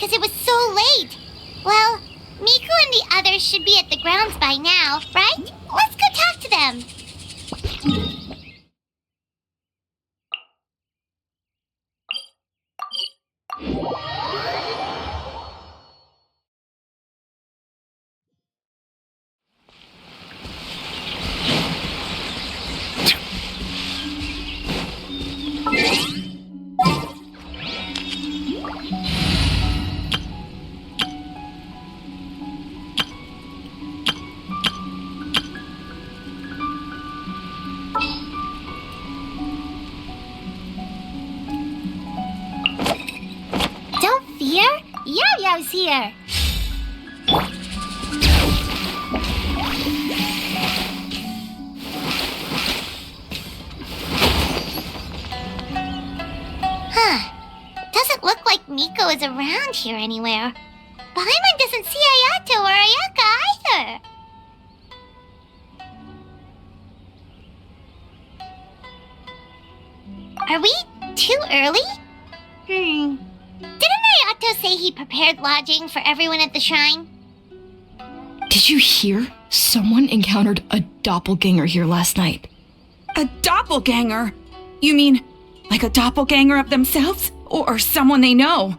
because it was so late. Well, Miku and the others should be at the grounds by now, right? Let's go talk to them. Don't fear, Yo-Yo's here. Doesn't look like Miko is around here anywhere. Paimon doesn't see Ayato or Ayaka either. Are we too early? Didn't Ayato say he prepared lodging for everyone at the shrine? Did you hear? Someone encountered a doppelganger here last night. A doppelganger? You mean like a doppelganger of themselves? Or someone they know?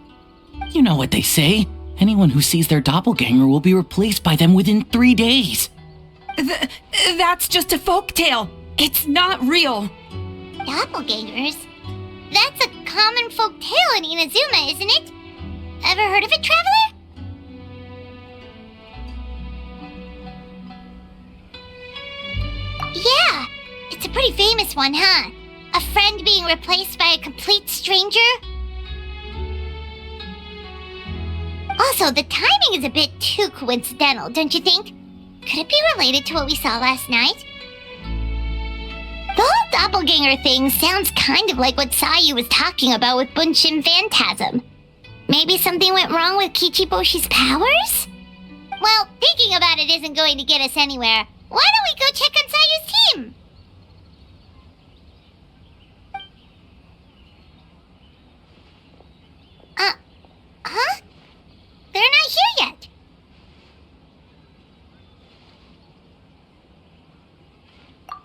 You know what they say. Anyone who sees their doppelganger will be replaced by them within 3 days. That's just a folktale. It's not real. Doppelgangers? That's a common folk tale in Inazuma, isn't it? Ever heard of it, Traveler? Yeah, it's a pretty famous one, huh? A friend being replaced by a complete stranger? Also, the timing is a bit too coincidental, don't you think? Could it be related to what we saw last night? The whole doppelganger thing sounds kind of like what Sayu was talking about with Bunshin Phantasm. Maybe something went wrong with Kichiboshi's powers? Well, thinking about it isn't going to get us anywhere. Why don't we go check on Sayu's team? Huh? They're not here yet.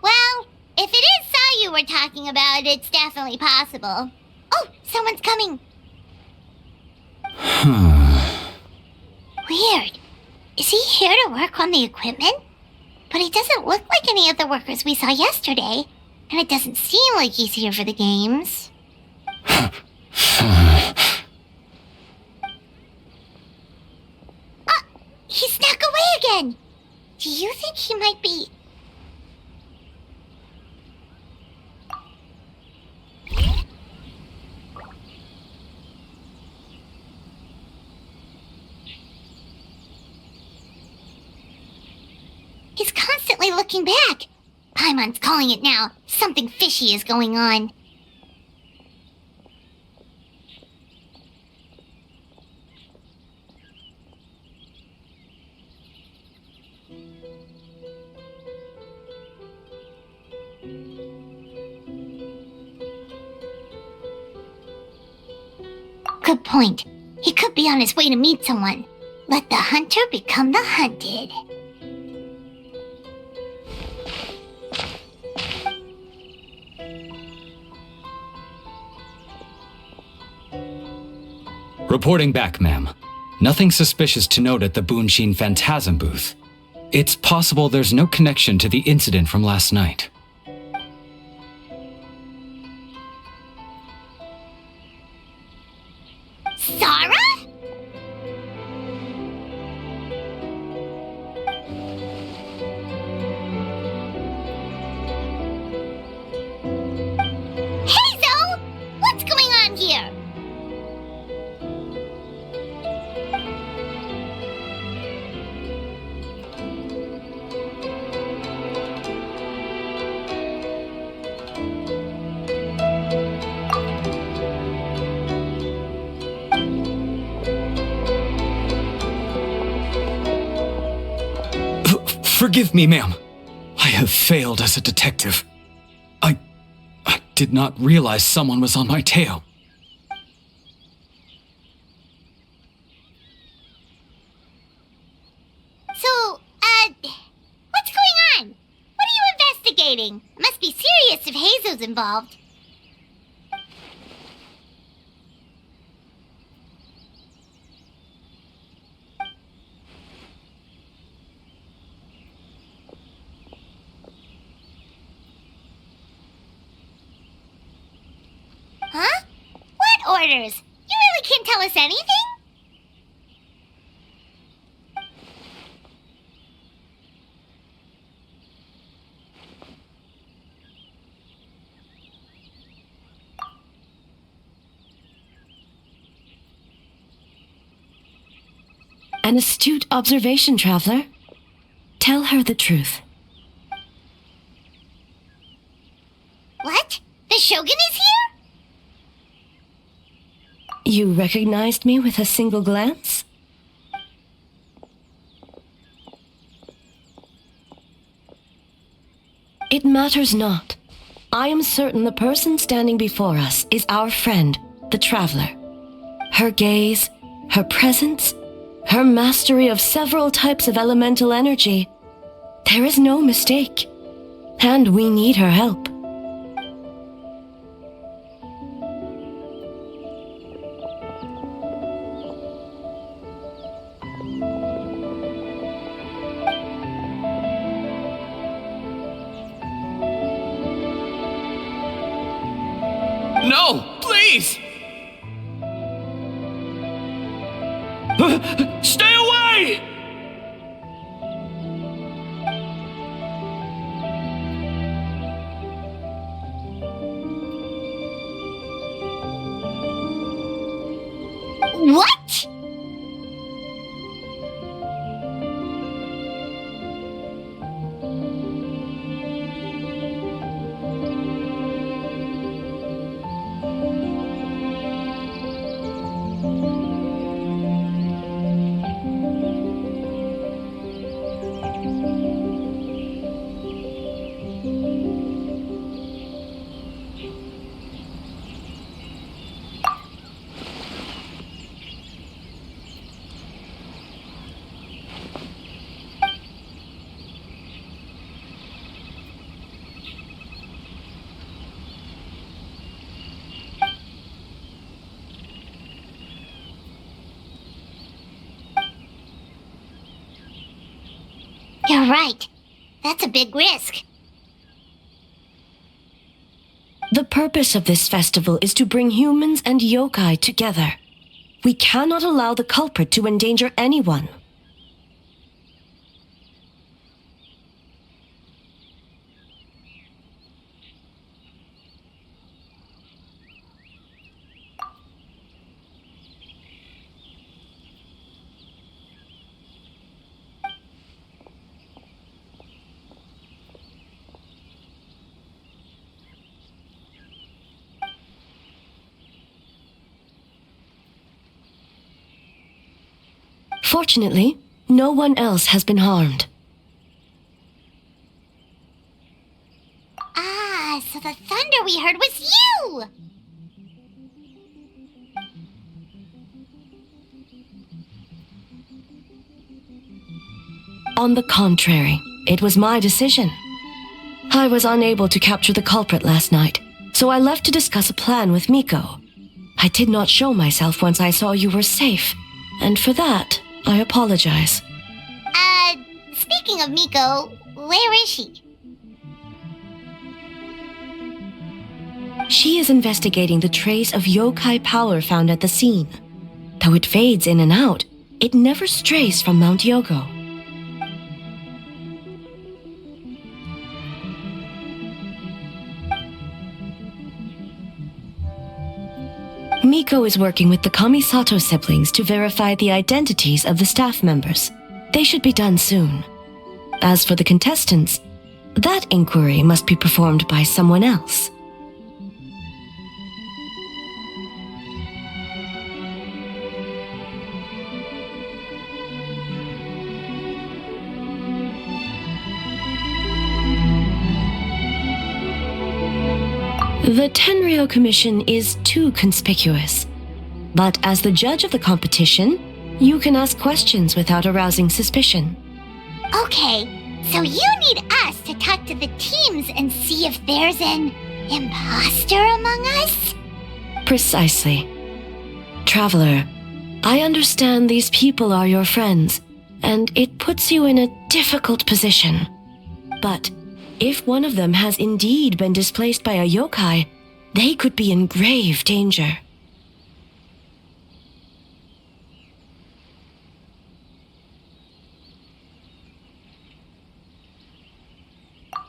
Well, if it is Sayu we're talking about, it's definitely possible. Oh, someone's coming. Weird. Is he here to work on the equipment? But he doesn't look like any of the workers we saw yesterday. And it doesn't seem like he's here for the games. He snuck away again! Do you think he might be... He's constantly looking back. Paimon's calling it now. Something fishy is going on. Good point. He could be on his way to meet someone. Let the hunter become the hunted. Reporting back, ma'am. Nothing suspicious to note at the Bunshin Phantasm booth. It's possible there's no connection to the incident from last night. Sarah? Heizo! What's going on here? Forgive me, ma'am. I have failed as a detective. I did not realize someone was on my tail. investigating. Must be serious if Heizo's involved. Huh? What orders? You really can't tell us anything? An astute observation, traveler. Tell her the truth. What? The Shogun is here? You recognized me with a single glance? It matters not. I am certain the person standing before us is our friend, the traveler. Her gaze, her presence, her mastery of several types of elemental energy. There is no mistake. And we need her help. No, please! Stay away! What? You're right. That's a big risk. The purpose of this festival is to bring humans and yokai together. We cannot allow the culprit to endanger anyone. Fortunately, no one else has been harmed. Ah, so the thunder we heard was you! On the contrary, it was my decision. I was unable to capture the culprit last night, so I left to discuss a plan with Miko. I did not show myself once I saw you were safe, and for that, I apologize. Speaking of Miko, where is she? She is investigating the trace of yokai power found at the scene. Though it fades in and out, it never strays from Mount Yogo. Miko is working with the Kamisato siblings to verify the identities of the staff members. They should be done soon. As for the contestants, that inquiry must be performed by someone else. The Tenryo Commission is too conspicuous. But as the judge of the competition, you can ask questions without arousing suspicion. Okay, So you need us to talk to the teams and see if there's an imposter among us? Precisely. Traveler, I understand these people are your friends, and it puts you in a difficult position. But if one of them has indeed been displaced by a yokai, they could be in grave danger.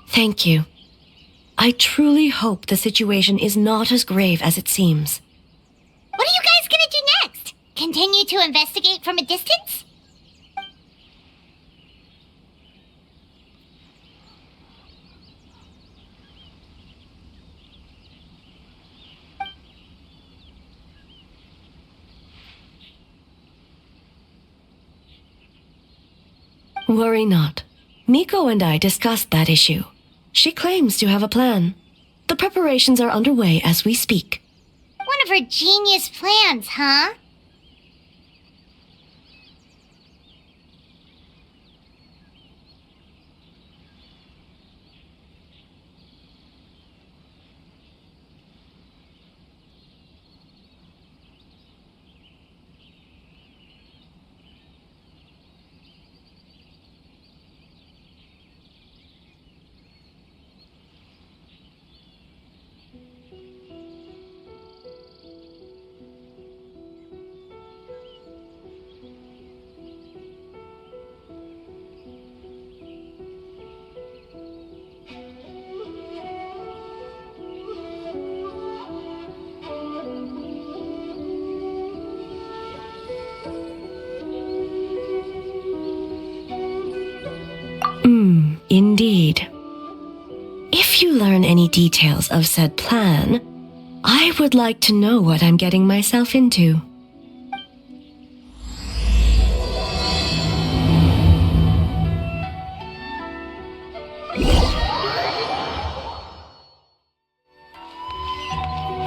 Thank you. I truly hope the situation is not as grave as it seems. What are you guys gonna do next? Continue to investigate from a distance? Worry not. Miko and I discussed that issue. She claims to have a plan. The preparations are underway as we speak. One of her genius plans, huh? Indeed. If you learn any details of said plan, I would like to know what I'm getting myself into.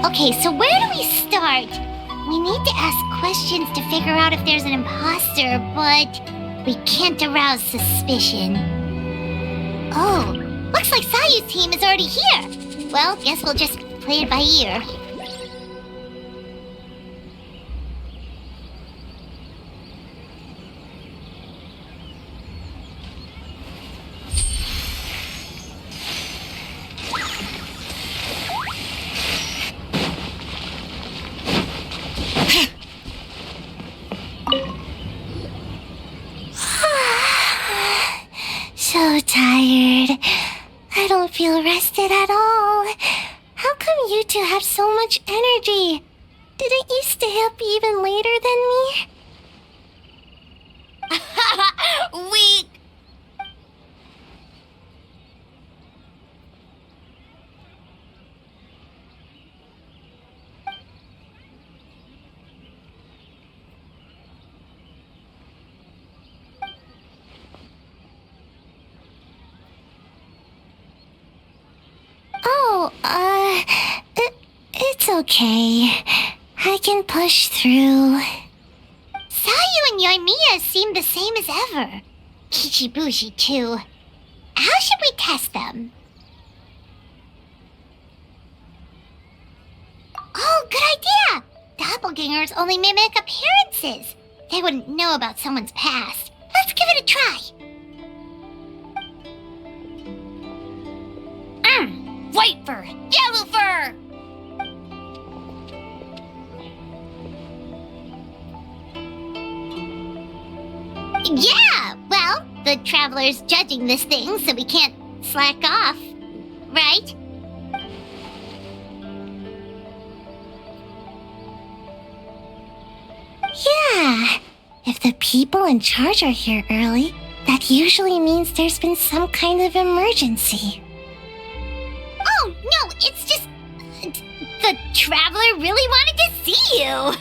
Okay, so where do we start? We need to ask questions to figure out if there's an imposter, but we can't arouse suspicion. Oh, looks like Sayu's team is already here. Well, guess we'll just play it by ear. So tired. I don't feel rested at all. How come you two have so much energy? Didn't you stay up even later than me? Weak. It's okay. I can push through. Sayu and Yoimiya seem the same as ever. Kichibushi, too. How should we test them? Oh, good idea! Doppelgangers only mimic appearances. They wouldn't know about someone's past. Let's give it a try. White fur! Yellow fur! Yeah! Well, the Traveler's judging this thing, so we can't slack off. Right? Yeah. If the people in charge are here early, that usually means there's been some kind of emergency. Oh, no, it's just... the Traveler really wanted to see you!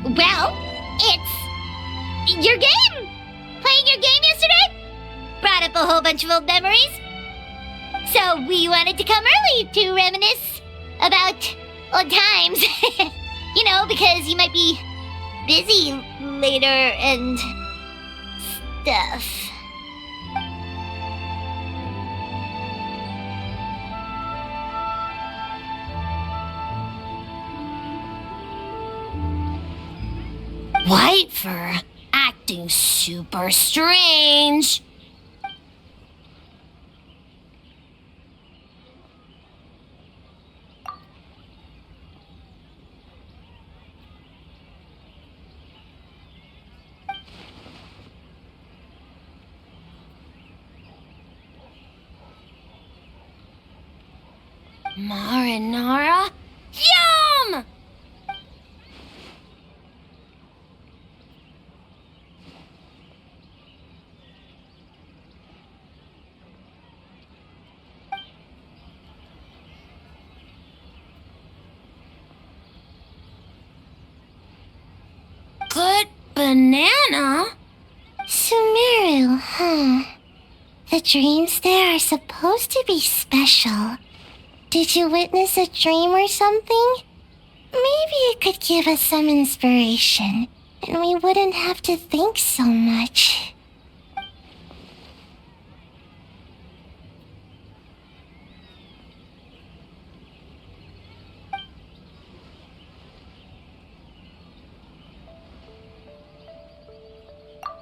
Well, it's... your game! Playing your game yesterday? Brought up a whole bunch of old memories? So, So we wanted to come early to reminisce about old times. You know, because you might be busy later and stuff. White fur acting super strange. Marinara? Yum! Good banana? Sumeru, huh? The dreams there are supposed to be special. Did you witness a dream or something? Maybe it could give us some inspiration, and we wouldn't have to think so much.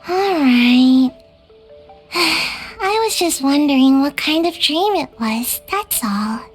Alright. I was just wondering what kind of dream it was, that's all.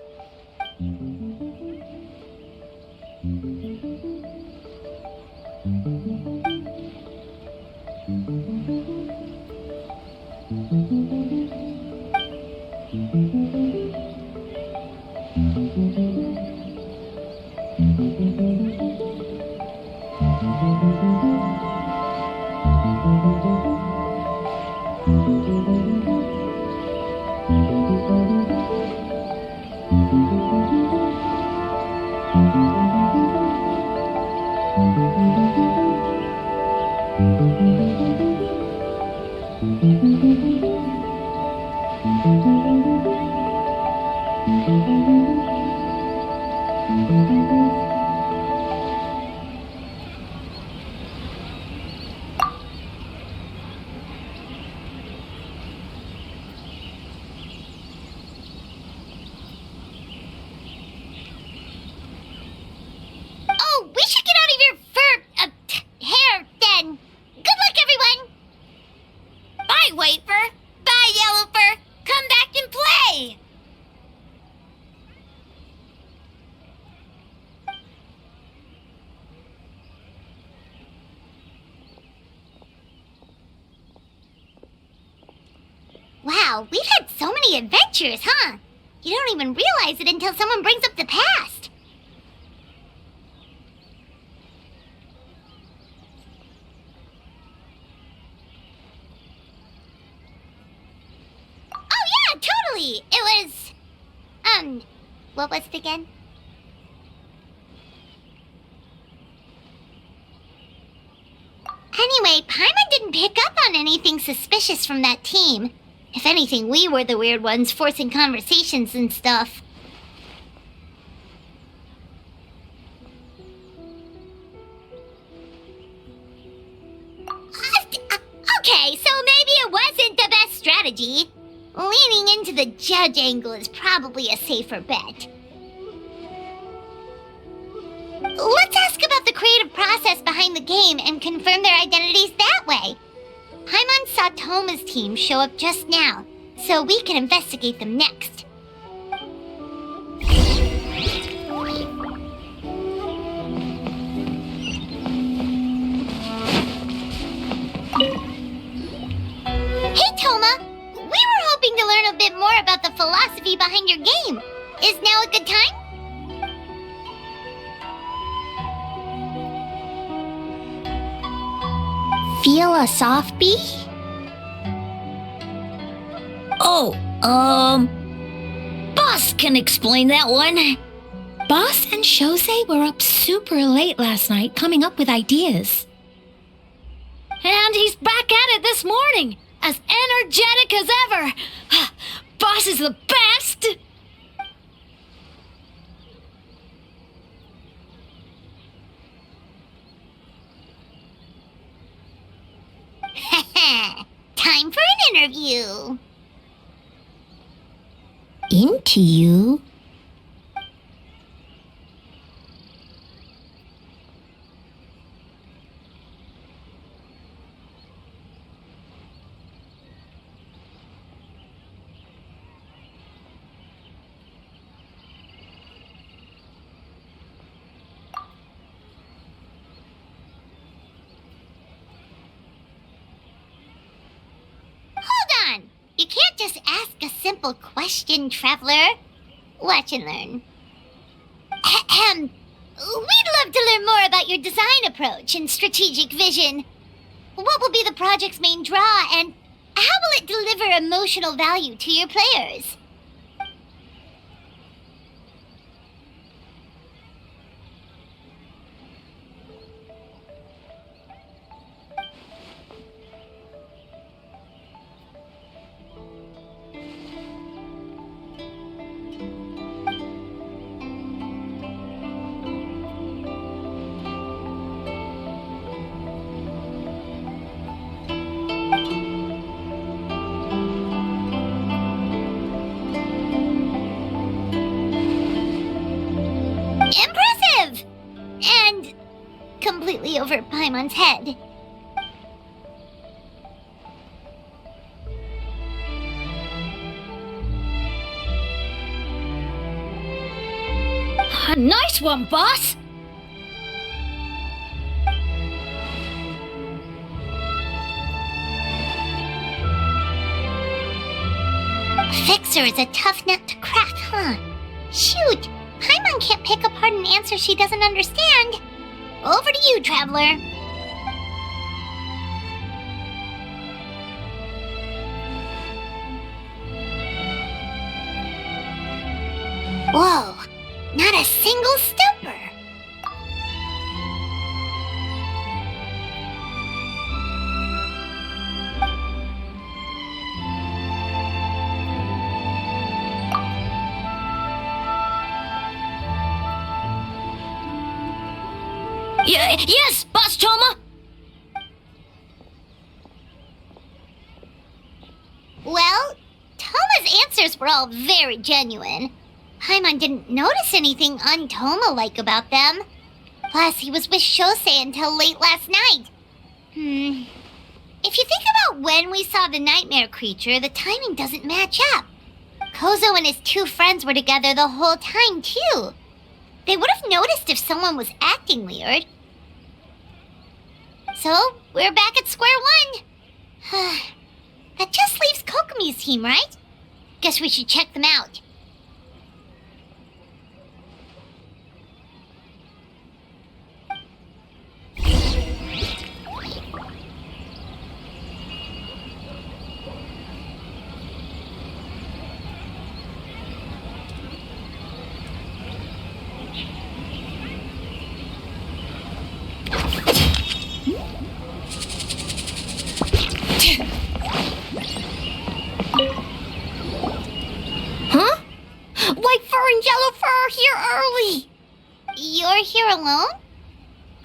Oh, we should get out of your hair then. Good luck, everyone. Bye, White fur. Bye, Yellow fur. Come back and play. Wow, we've had so many adventures, huh? You don't even realize it until someone brings up the past. Oh yeah, totally! It was... what was it again? Anyway, Paimon didn't pick up on anything suspicious from that team. If anything, we were the weird ones forcing conversations and stuff. Okay, so maybe it wasn't the best strategy. Leaning into the judge angle is probably a safer bet. Let's ask about the creative process behind the game and confirm their identities that way. Paimon saw Toma's team show up just now, so we can investigate them next. Hey, Toma! We were hoping to learn a bit more about the philosophy behind your game. Is now a good time? Feel a soft bee? Oh, Boss can explain that one. Boss and Shosei were up super late last night coming up with ideas. And he's back at it this morning, as energetic as ever. Boss is the best! interview. Into you? Hold on. You can't just ask a simple question, traveler. Watch and learn. Ahem. We'd love to learn more about your design approach and strategic vision. What will be the project's main draw, and how will it deliver emotional value to your players? Impressive! And completely over Paimon's head. Nice one, boss! Fixer is a tough nut to crack, huh? Shoot! Paimon can't pick apart an answer she doesn't understand. Over to you, traveler. Whoa! Not a single stumper! Yes, Boss Toma! Well, Toma's answers were all very genuine. Paimon didn't notice anything un-Toma-like about them. Plus, he was with Shosei until late last night. If you think about when we saw the nightmare creature, the timing doesn't match up. Kozo and his two friends were together the whole time, too. They would have noticed if someone was acting weird. So, we're back at square one. That just leaves Kokomi's team, right? Guess we should check them out. Huh? White fur and yellow fur are here early! You're here alone?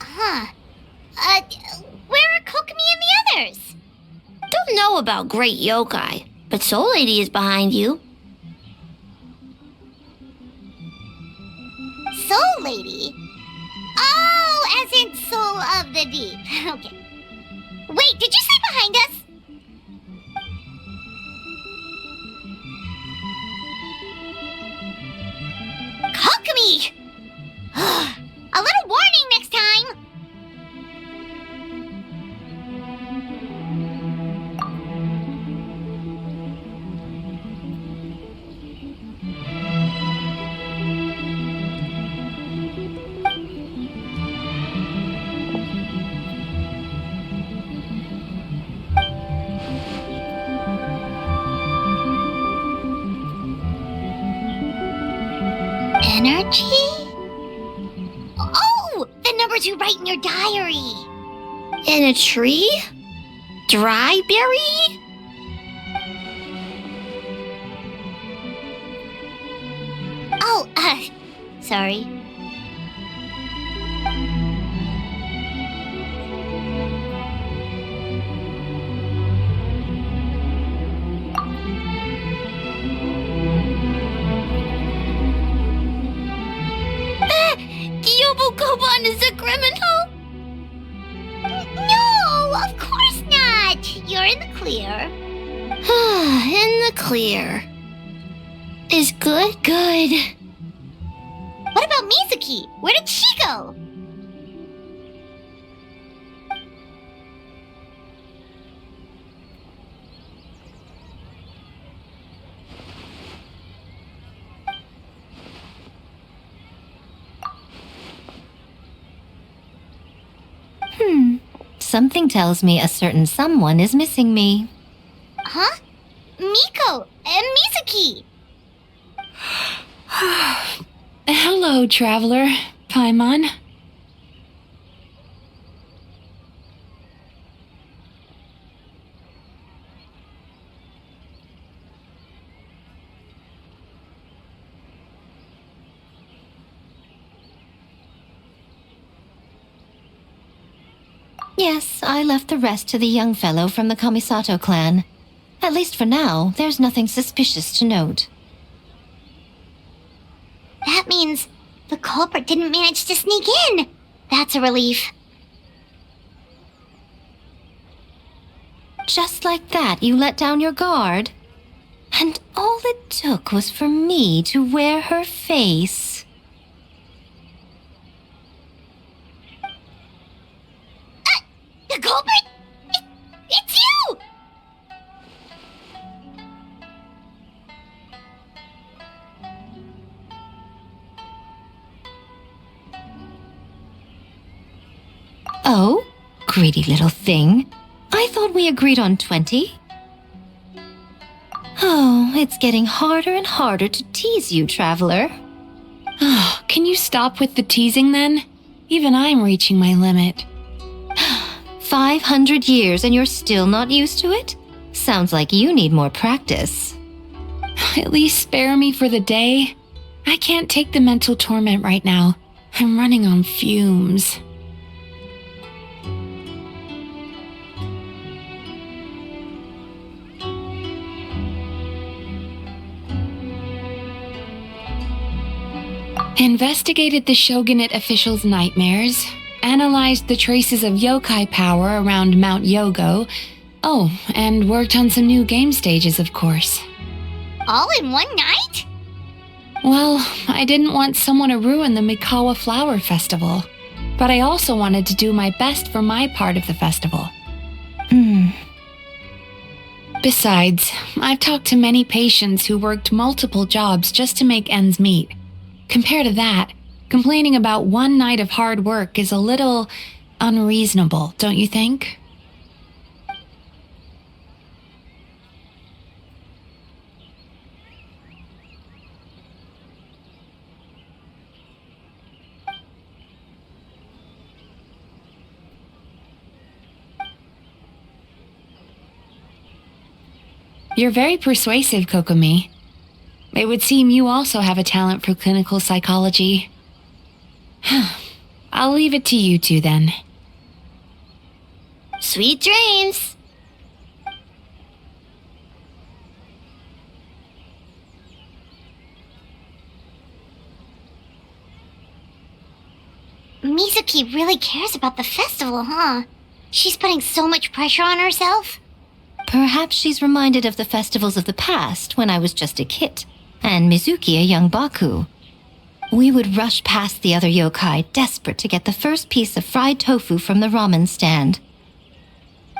Huh. Where are Kokomi and the others? Don't know about Great Yokai, but Soul Lady is behind you. Soul Lady? Oh, as in Soul of the Deep. Okay. Wait, did you say behind us? Kokomi! A little warning next time! Energy? Oh! The numbers you write in your diary! In a tree? Dry berry? Oh, sorry. Bubble Goban is a criminal? No, of course not. You're in the clear. In the clear. Is good? Good. What about Mizuki? Where did she go? Something tells me a certain someone is missing me. Huh? Miko and Mizuki. Hello, traveler. Paimon. Yes, I left the rest to the young fellow from the Kamisato clan. At least for now, there's nothing suspicious to note. That means the culprit didn't manage to sneak in. That's a relief. Just like that, you let down your guard? And all it took was for me to wear her face. The culprit? It's you! Oh, greedy little thing. I thought we agreed on 20. Oh, it's getting harder and harder to tease you, traveler. Oh, can you stop with the teasing then? Even I'm reaching my limit. 500 years and you're still not used to it? Sounds like you need more practice. At least spare me for the day. I can't take the mental torment right now. I'm running on fumes. Investigated the shogunate officials' nightmares, analyzed the traces of yokai power around Mount Yogo. Oh, and worked on some new game stages, of course. All in one night? Well, I didn't want someone to ruin the Mikawa Flower Festival, but I also wanted to do my best for my part of the festival. Besides, I've talked to many patients who worked multiple jobs just to make ends meet. Compared to that, complaining about one night of hard work is a little unreasonable, don't you think? You're very persuasive, Kokomi. It would seem you also have a talent for clinical psychology. I'll leave it to you two then. Sweet dreams. Mizuki really cares about the festival, huh? She's putting so much pressure on herself. Perhaps she's reminded of the festivals of the past when I was just a kid, and Mizuki a young Baku. We would rush past the other yokai, desperate to get the first piece of fried tofu from the ramen stand.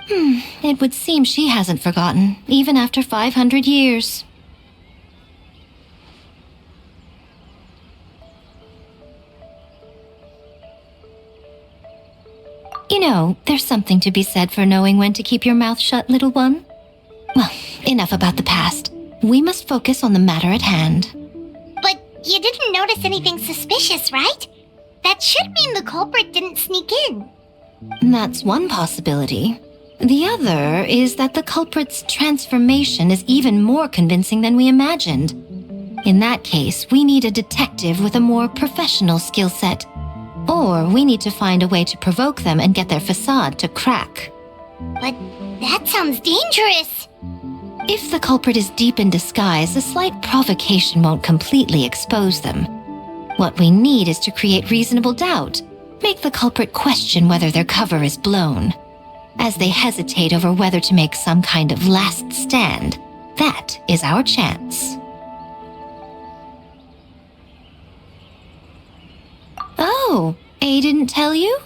It would seem she hasn't forgotten, even after 500 years. You know, there's something to be said for knowing when to keep your mouth shut, little one. Well, enough about the past. We must focus on the matter at hand. But you didn't notice anything suspicious, right? That should mean the culprit didn't sneak in. That's one possibility. The other is that the culprit's transformation is even more convincing than we imagined. In that case, we need a detective with a more professional skill set. Or we need to find a way to provoke them and get their facade to crack. But that sounds dangerous. If the culprit is deep in disguise, a slight provocation won't completely expose them. What we need is to create reasonable doubt. Make the culprit question whether their cover is blown. As they hesitate over whether to make some kind of last stand, that is our chance. Oh, A didn't tell you?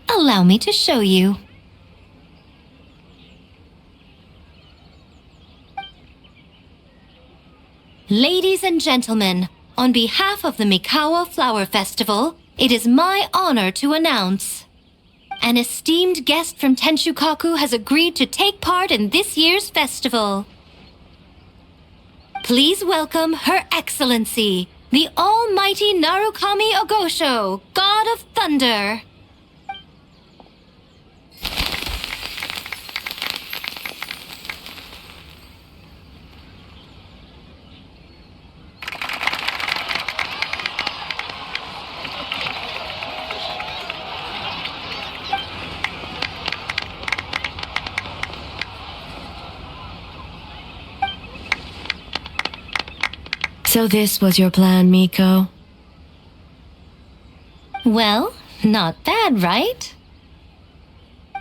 Allow me to show you. Ladies and gentlemen, on behalf of the Mikawa Flower Festival, it is my honor to announce an esteemed guest from Tenshukaku has agreed to take part in this year's festival. Please welcome Her Excellency, the Almighty Narukami Ogosho, God of Thunder. So this was your plan, Miko? Well, not bad, right?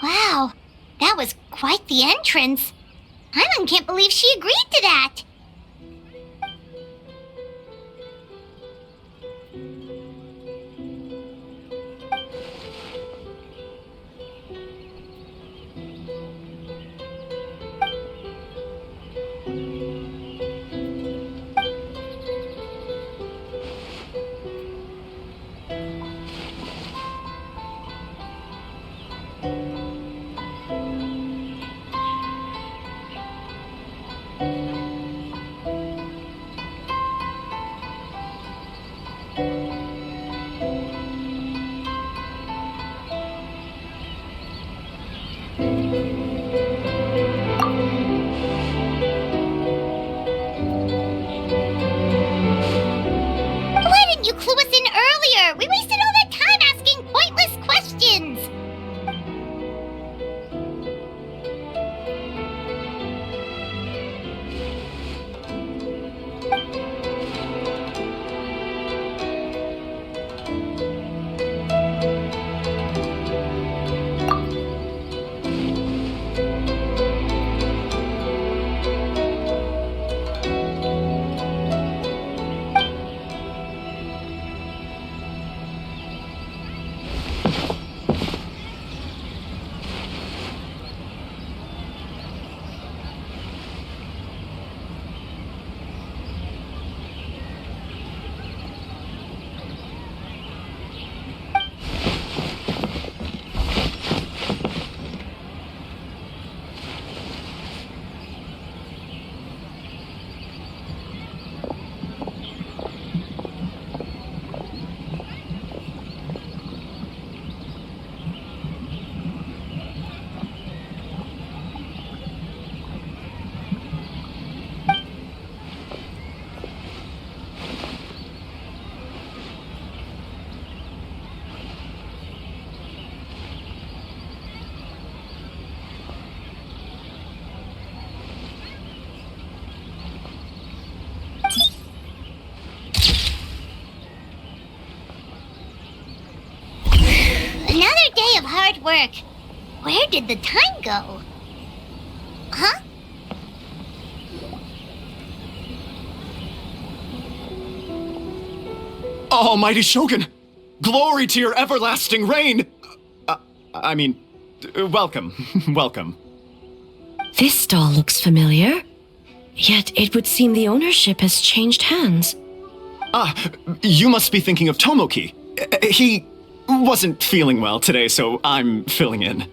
Wow, that was quite the entrance. Hyman can't believe she agreed to that. Why didn't you clue us in earlier? We wasted all that time asking pointless questions. Another day of hard work. Where did the time go? Huh? Almighty Shogun! Glory to your everlasting reign! Welcome. Welcome. This stall looks familiar. Yet it would seem the ownership has changed hands. You must be thinking of Tomoki. He wasn't feeling well today, so I'm filling in.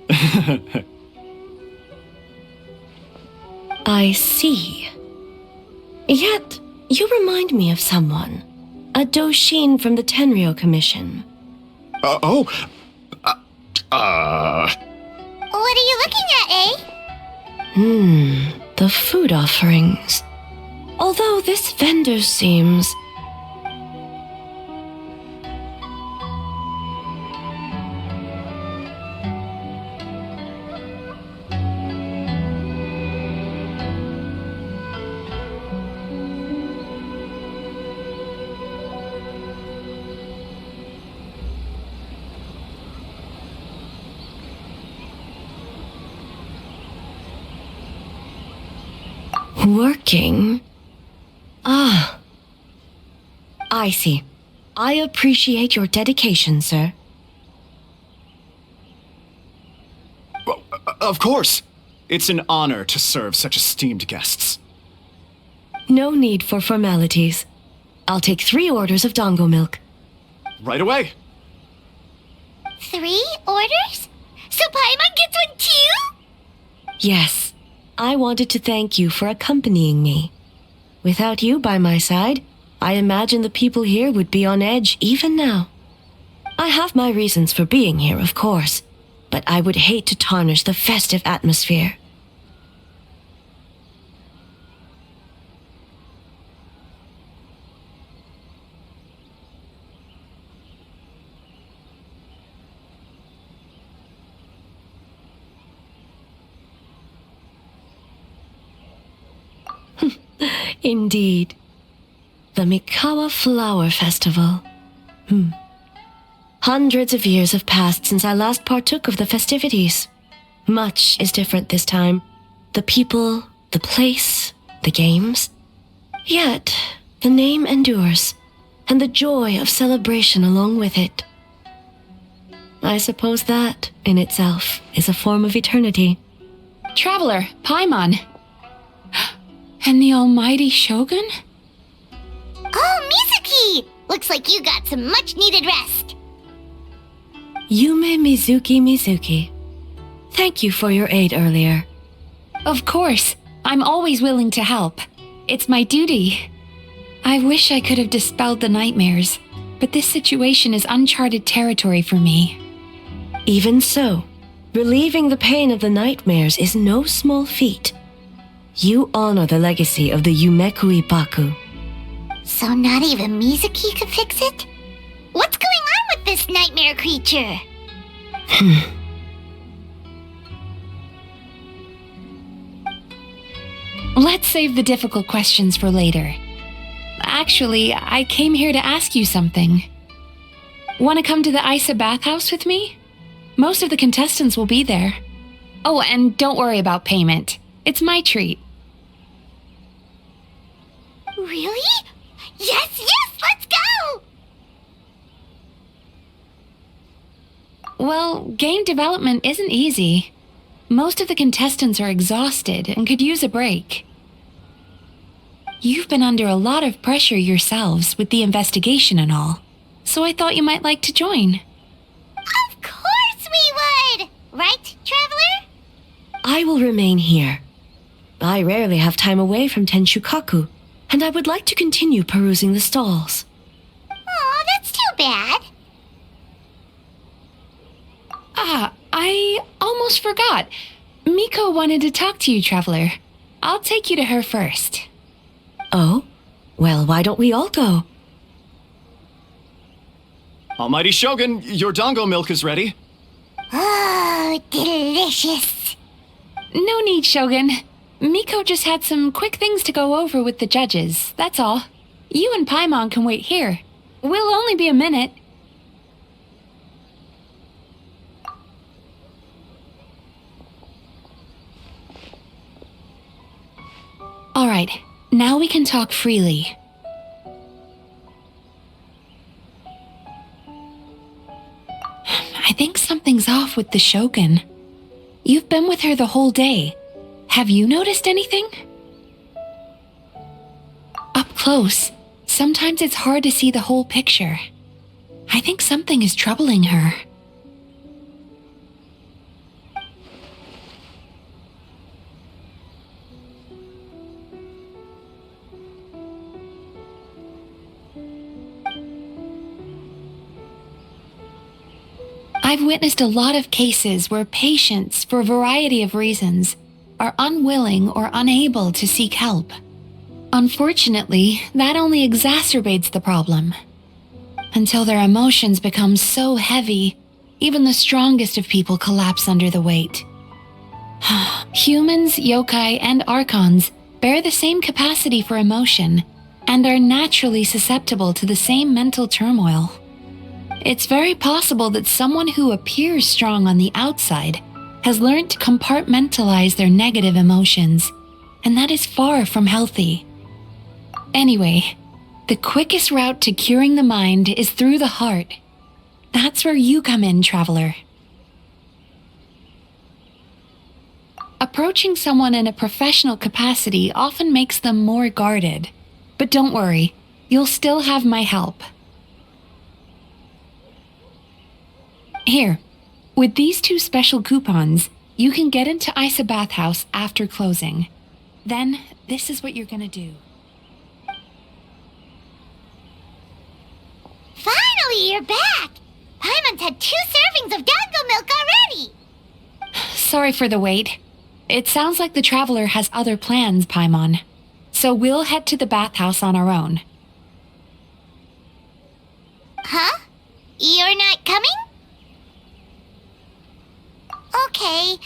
I see. Yet, you remind me of someone. A Doshin from the Tenryo Commission. What are you looking at, The food offerings. Although this vendor seems... Working? Ah. I see. I appreciate your dedication, sir. Well, of course. It's an honor to serve such esteemed guests. No need for formalities. I'll take 3 orders of dango milk. Right away. 3 orders? So Paimon gets one too? Yes. I wanted to thank you for accompanying me. Without you by my side, I imagine the people here would be on edge even now. I have my reasons for being here, of course, but I would hate to tarnish the festive atmosphere. Indeed. The Mikawa Flower Festival. Hundreds of years have passed since I last partook of the festivities. Much is different this time. The people, the place, the games. Yet, the name endures, and the joy of celebration along with it. I suppose that, in itself, is a form of eternity. Traveler, Paimon. And the almighty Shogun? Oh, Mizuki! Looks like you got some much-needed rest. Yume Mizuki. Thank you for your aid earlier. Of course. I'm always willing to help. It's my duty. I wish I could have dispelled the nightmares, but this situation is uncharted territory for me. Even so, relieving the pain of the nightmares is no small feat. You honor the legacy of the Yumekui Baku. So not even Mizuki could fix it? What's going on with this nightmare creature? Let's save the difficult questions for later. Actually, I came here to ask you something. Want to come to the Isa bathhouse with me? Most of the contestants will be there. Oh, and don't worry about payment. It's my treat. Really? Yes, let's go! Well, game development isn't easy. Most of the contestants are exhausted and could use a break. You've been under a lot of pressure yourselves with the investigation and all, so I thought you might like to join. Of course we would! Right, Traveler? I will remain here. I rarely have time away from Tenshukaku, and I would like to continue perusing the stalls. Aw, that's too bad. I almost forgot. Miko wanted to talk to you, Traveler. I'll take you to her first. Oh? Well, why don't we all go? Almighty Shogun, your dango milk is ready. Oh, delicious. No need, Shogun. Miko just had some quick things to go over with the judges, that's all. You and Paimon can wait here. We'll only be a minute. All right, now we can talk freely. I think something's off with the Shogun. You've been with her the whole day. Have you noticed anything? Up close, sometimes it's hard to see the whole picture. I think something is troubling her. I've witnessed a lot of cases where patients, for a variety of reasons, are unwilling or unable to seek help. Unfortunately, that only exacerbates the problem. Until their emotions become so heavy, even the strongest of people collapse under the weight. Humans, yokai, and archons bear the same capacity for emotion and are naturally susceptible to the same mental turmoil. It's very possible that someone who appears strong on the outside has learned to compartmentalize their negative emotions and that is far from healthy. Anyway, the quickest route to curing the mind is through the heart. That's where you come in, traveler. Approaching someone in a professional capacity often makes them more guarded. But don't worry, you'll still have my help. Here, with these 2 special coupons, you can get into Isa Bathhouse after closing. Then, this is what you're gonna do. Finally, you're back! Paimon's had 2 servings of dango milk already! Sorry for the wait. It sounds like the traveler has other plans, Paimon. So we'll head to the bathhouse on our own. Huh? You're not coming? Okay.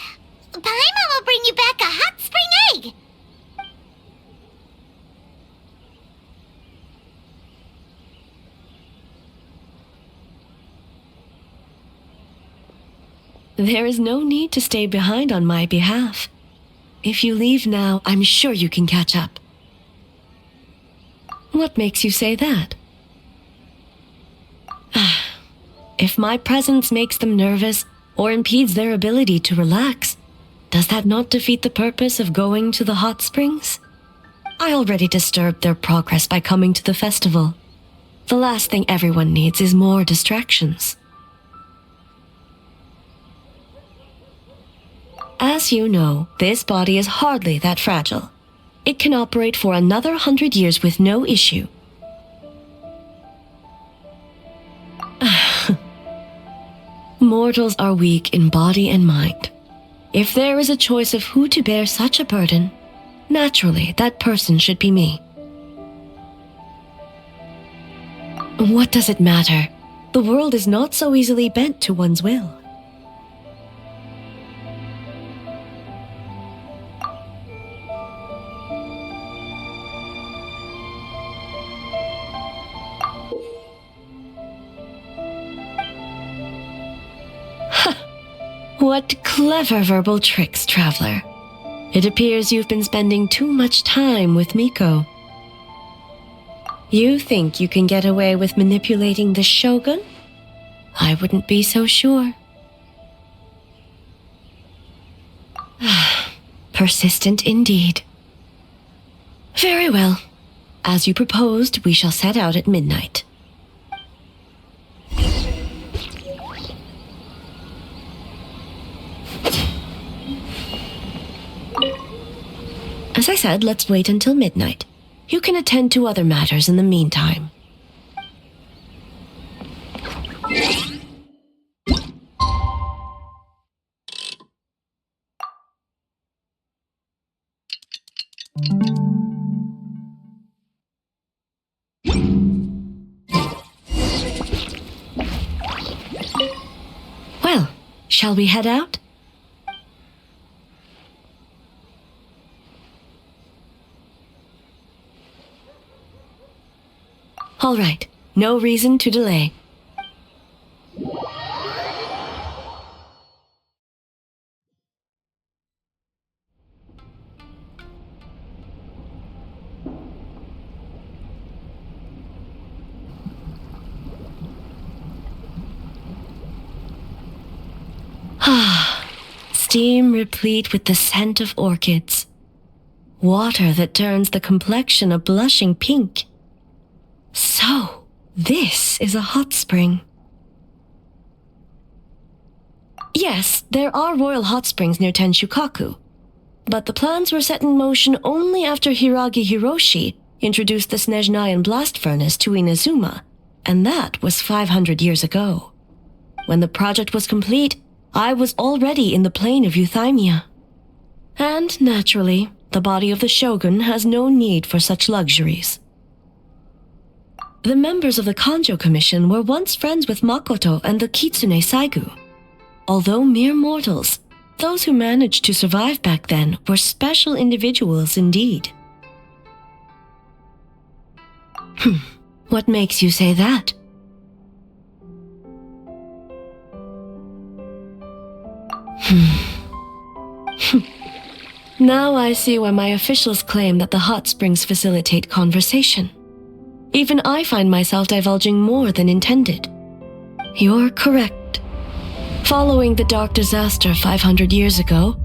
Paimon will bring you back a hot spring egg! There is no need to stay behind on my behalf. If you leave now, I'm sure you can catch up. What makes you say that? If my presence makes them nervous or impedes their ability to relax, does that not defeat the purpose of going to the hot springs? I already disturbed their progress by coming to the festival. The last thing everyone needs is more distractions. As you know, this body is hardly that fragile. It can operate for another 100 years with no issue. Mortals are weak in body and mind. If there is a choice of who to bear such a burden, naturally that person should be me. What does it matter? The world is not so easily bent to one's will. What clever verbal tricks, traveler. It appears you've been spending too much time with Miko. You think you can get away with manipulating the Shogun? I wouldn't be so sure. Persistent indeed. Very well. As you proposed, we shall set out at midnight. As I said, let's wait until midnight. You can attend to other matters in the meantime. Well, shall we head out? All right, no reason to delay. Steam replete with the scent of orchids. Water that turns the complexion a blushing pink. So, this is a hot spring. Yes, there are royal hot springs near Tenshukaku, but the plans were set in motion only after Hiragi Hiroshi introduced the Snezhnayan blast furnace to Inazuma, and that was 500 years ago. When the project was complete, I was already in the plain of Euthymia. And, naturally, the body of the Shogun has no need for such luxuries. The members of the Kanjo Commission were once friends with Makoto and the Kitsune Saigu. Although mere mortals, those who managed to survive back then were special individuals indeed. What makes you say that? Now I see why my officials claim that the hot springs facilitate conversation. Even I find myself divulging more than intended. You're correct. Following the dark disaster 500 years ago,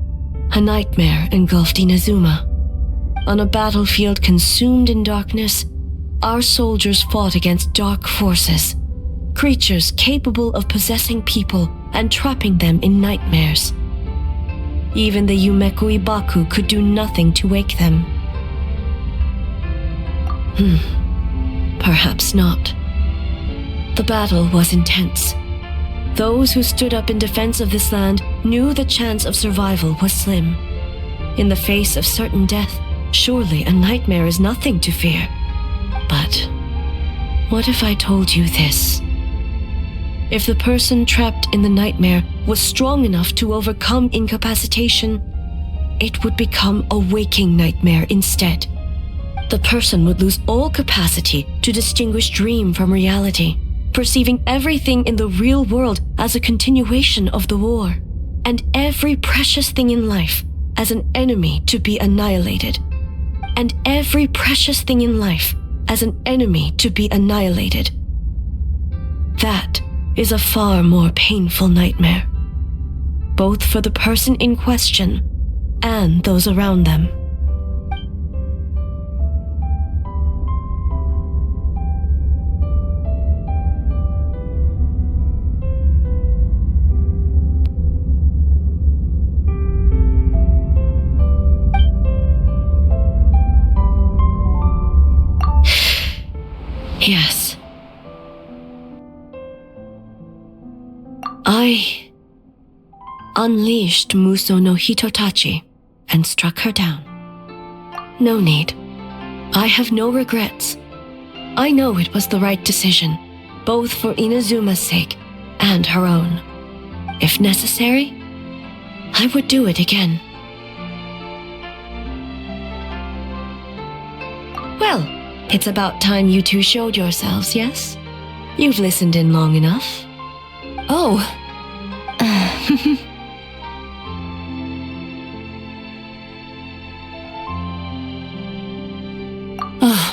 a nightmare engulfed Inazuma. On a battlefield consumed in darkness, our soldiers fought against dark forces, creatures capable of possessing people and trapping them in nightmares. Even the Yumeko Ibaku could do nothing to wake them. Perhaps not. The battle was intense. Those who stood up in defense of this land knew the chance of survival was slim. In the face of certain death, surely a nightmare is nothing to fear. But what if I told you this? If the person trapped in the nightmare was strong enough to overcome incapacitation, it would become a waking nightmare instead. The person would lose all capacity to distinguish dream from reality, perceiving everything in the real world as a continuation of the war, and every precious thing in life as an enemy to be annihilated. And every precious thing in life as an enemy to be annihilated. That is a far more painful nightmare, both for the person in question and those around them. Yes. I unleashed Muso no Hitotachi and struck her down. No need. I have no regrets. I know it was the right decision, both for Inazuma's sake and her own. If necessary, I would do it again. Well, it's about time you two showed yourselves, yes? You've listened in long enough. Oh.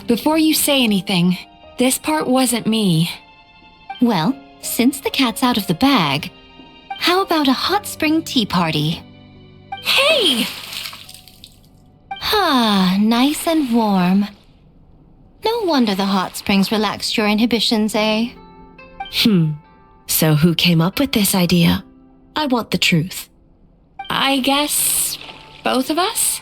Before you say anything, this part wasn't me. Well, since the cat's out of the bag, how about a hot spring tea party? Hey! Ah, nice and warm. No wonder the hot springs relaxed your inhibitions, eh? So who came up with this idea? I want the truth. I guess both of us?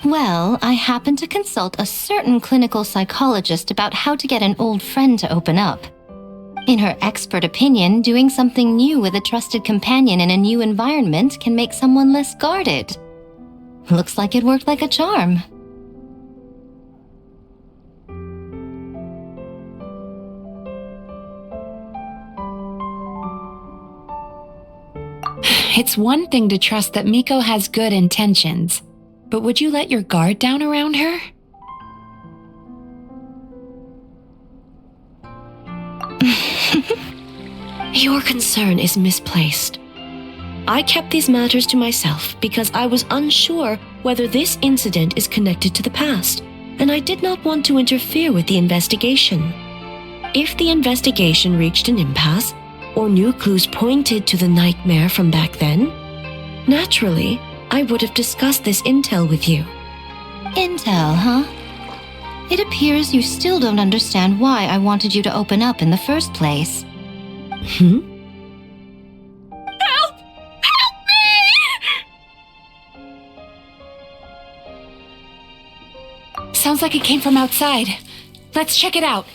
Well, I happened to consult a certain clinical psychologist about how to get an old friend to open up. In her expert opinion, doing something new with a trusted companion in a new environment can make someone less guarded. Looks like it worked like a charm. It's one thing to trust that Miko has good intentions, but would you let your guard down around her? Your concern is misplaced. I kept these matters to myself because I was unsure whether this incident is connected to the past, and I did not want to interfere with the investigation. If the investigation reached an impasse, or new clues pointed to the nightmare from back then, naturally, I would have discussed this intel with you. Intel, huh? It appears you still don't understand why I wanted you to open up in the first place. Help! Help me! Sounds like it came from outside. Let's check it out.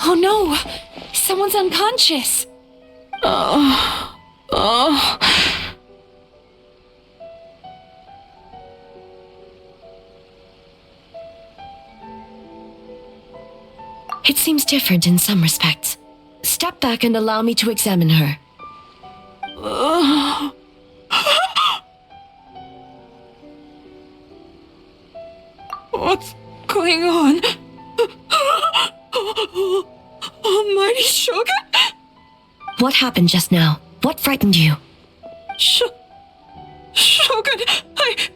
Oh no! Someone's unconscious! It seems different in some respects. Step back and allow me to examine her. What's going on? Almighty Shogun? What happened just now? What frightened you? Shogun, I...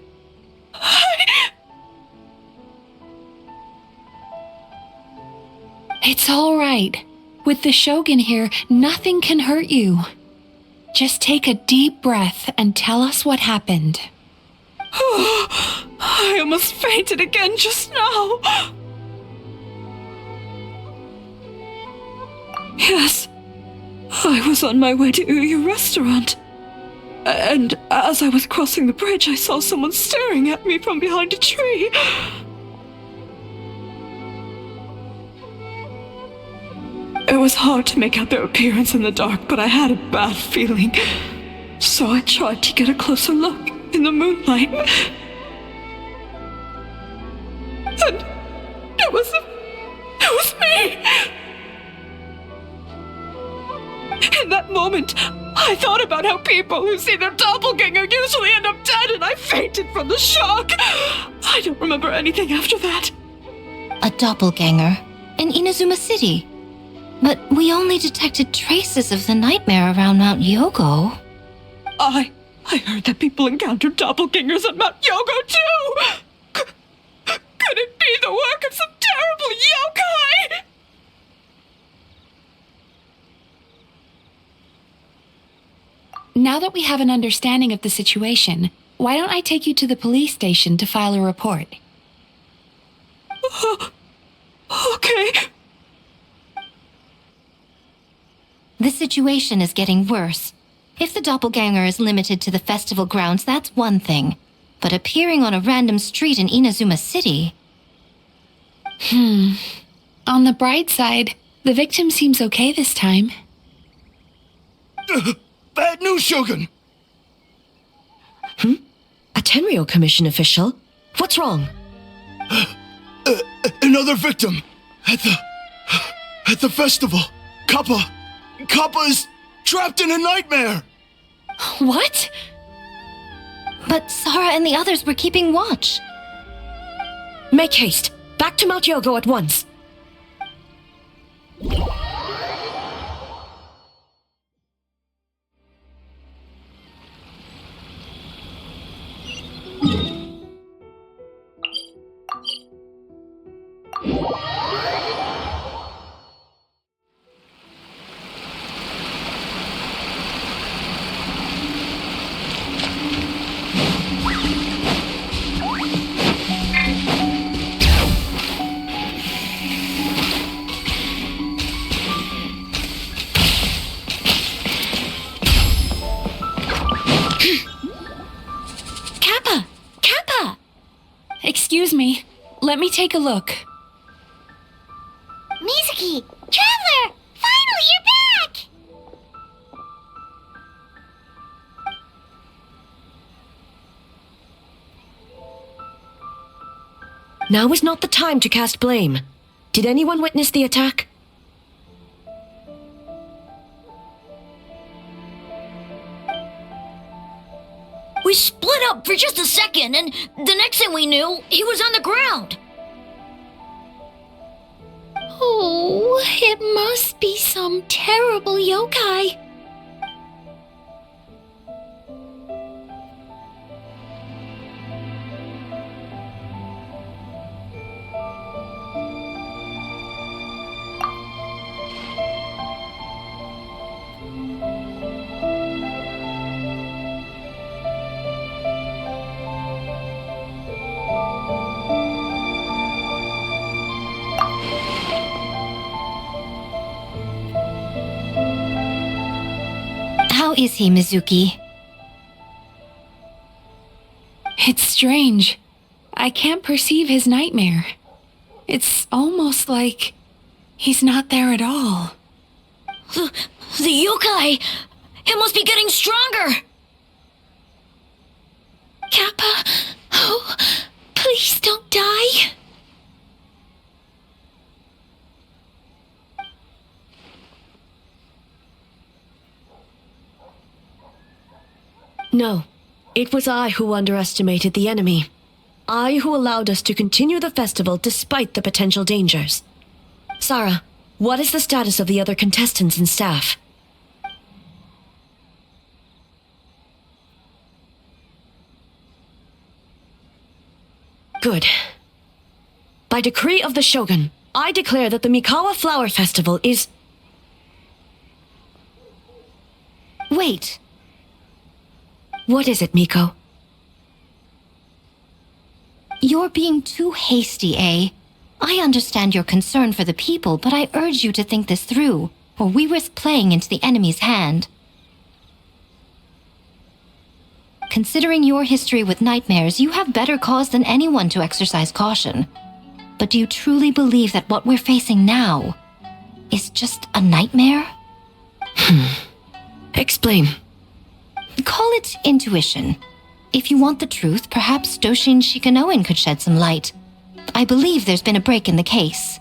It's all right. With the Shogun here, nothing can hurt you. Just take a deep breath and tell us what happened. I almost fainted again just now. Yes, I was on my way to Uyu restaurant. And as I was crossing the bridge, I saw someone staring at me from behind a tree. It was hard to make out their appearance in the dark, but I had a bad feeling. So I tried to get a closer look in the moonlight. And it was me! In that moment, I thought about how people who see their doppelganger usually end up dead, and I fainted from the shock. I don't remember anything after that. A doppelganger in Inazuma City. But we only detected traces of the nightmare around Mount Yogo. I heard that people encountered doppelgangers at Mount Yogo too! Could it be the work of some terrible yokai? Now that we have an understanding of the situation, why don't I take you to the police station to file a report? Okay. The situation is getting worse. If the doppelganger is limited to the festival grounds, that's one thing. But appearing on a random street in Inazuma City... On the bright side, the victim seems okay this time. Bad news, Shogun! A Tenryo Commission official? What's wrong? Another victim! At the festival! Kappa is trapped in a nightmare! What? But Sarah and the others were keeping watch. Make haste! Back to Mount Yogo at once! Excuse me. Let me take a look. Mizuki! Traveler! Finally, you're back! Now is not the time to cast blame. Did anyone witness the attack? We split up for just a second, and the next thing we knew, he was on the ground. Oh, it must be some terrible yokai. How is he, Mizuki? It's strange. I can't perceive his nightmare. It's almost like he's not there at all. The yokai! It must be getting stronger! Kappa, oh, please don't die. No, it was I who underestimated the enemy. I who allowed us to continue the festival despite the potential dangers. Sarah, What is the status of the other contestants and staff? Good. By decree of the Shogun, I declare that the Mikawa Flower Festival is... Wait. What is it, Miko? You're being too hasty, eh? I understand your concern for the people, but I urge you to think this through, or we risk playing into the enemy's hand. Considering your history with nightmares, you have better cause than anyone to exercise caution. But do you truly believe that what we're facing now is just a nightmare? Explain. Call it intuition. If you want the truth, perhaps Doshin Shikanoin could shed some light. I believe there's been a break in the case.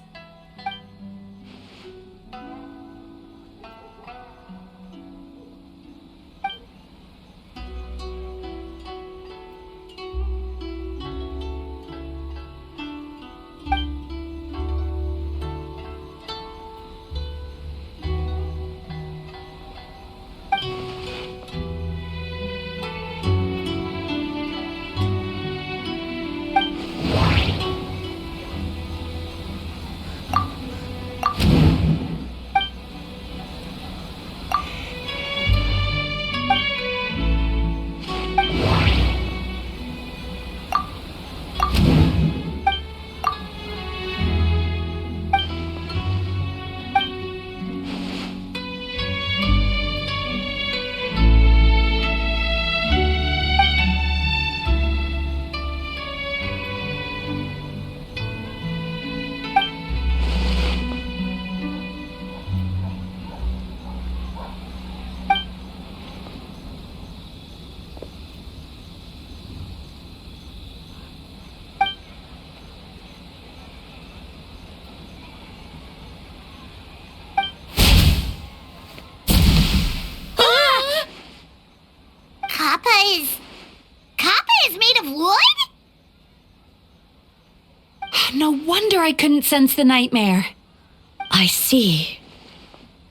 Kappa is made of wood? No wonder I couldn't sense the nightmare. I see.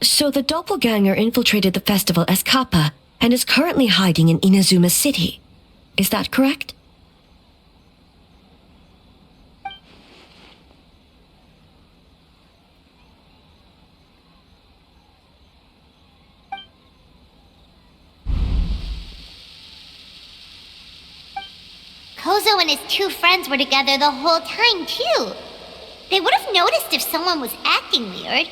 So the doppelganger infiltrated the festival as Kappa and is currently hiding in Inazuma City. Is that correct? Kozo and his two friends were together the whole time, too. They would have noticed if someone was acting weird.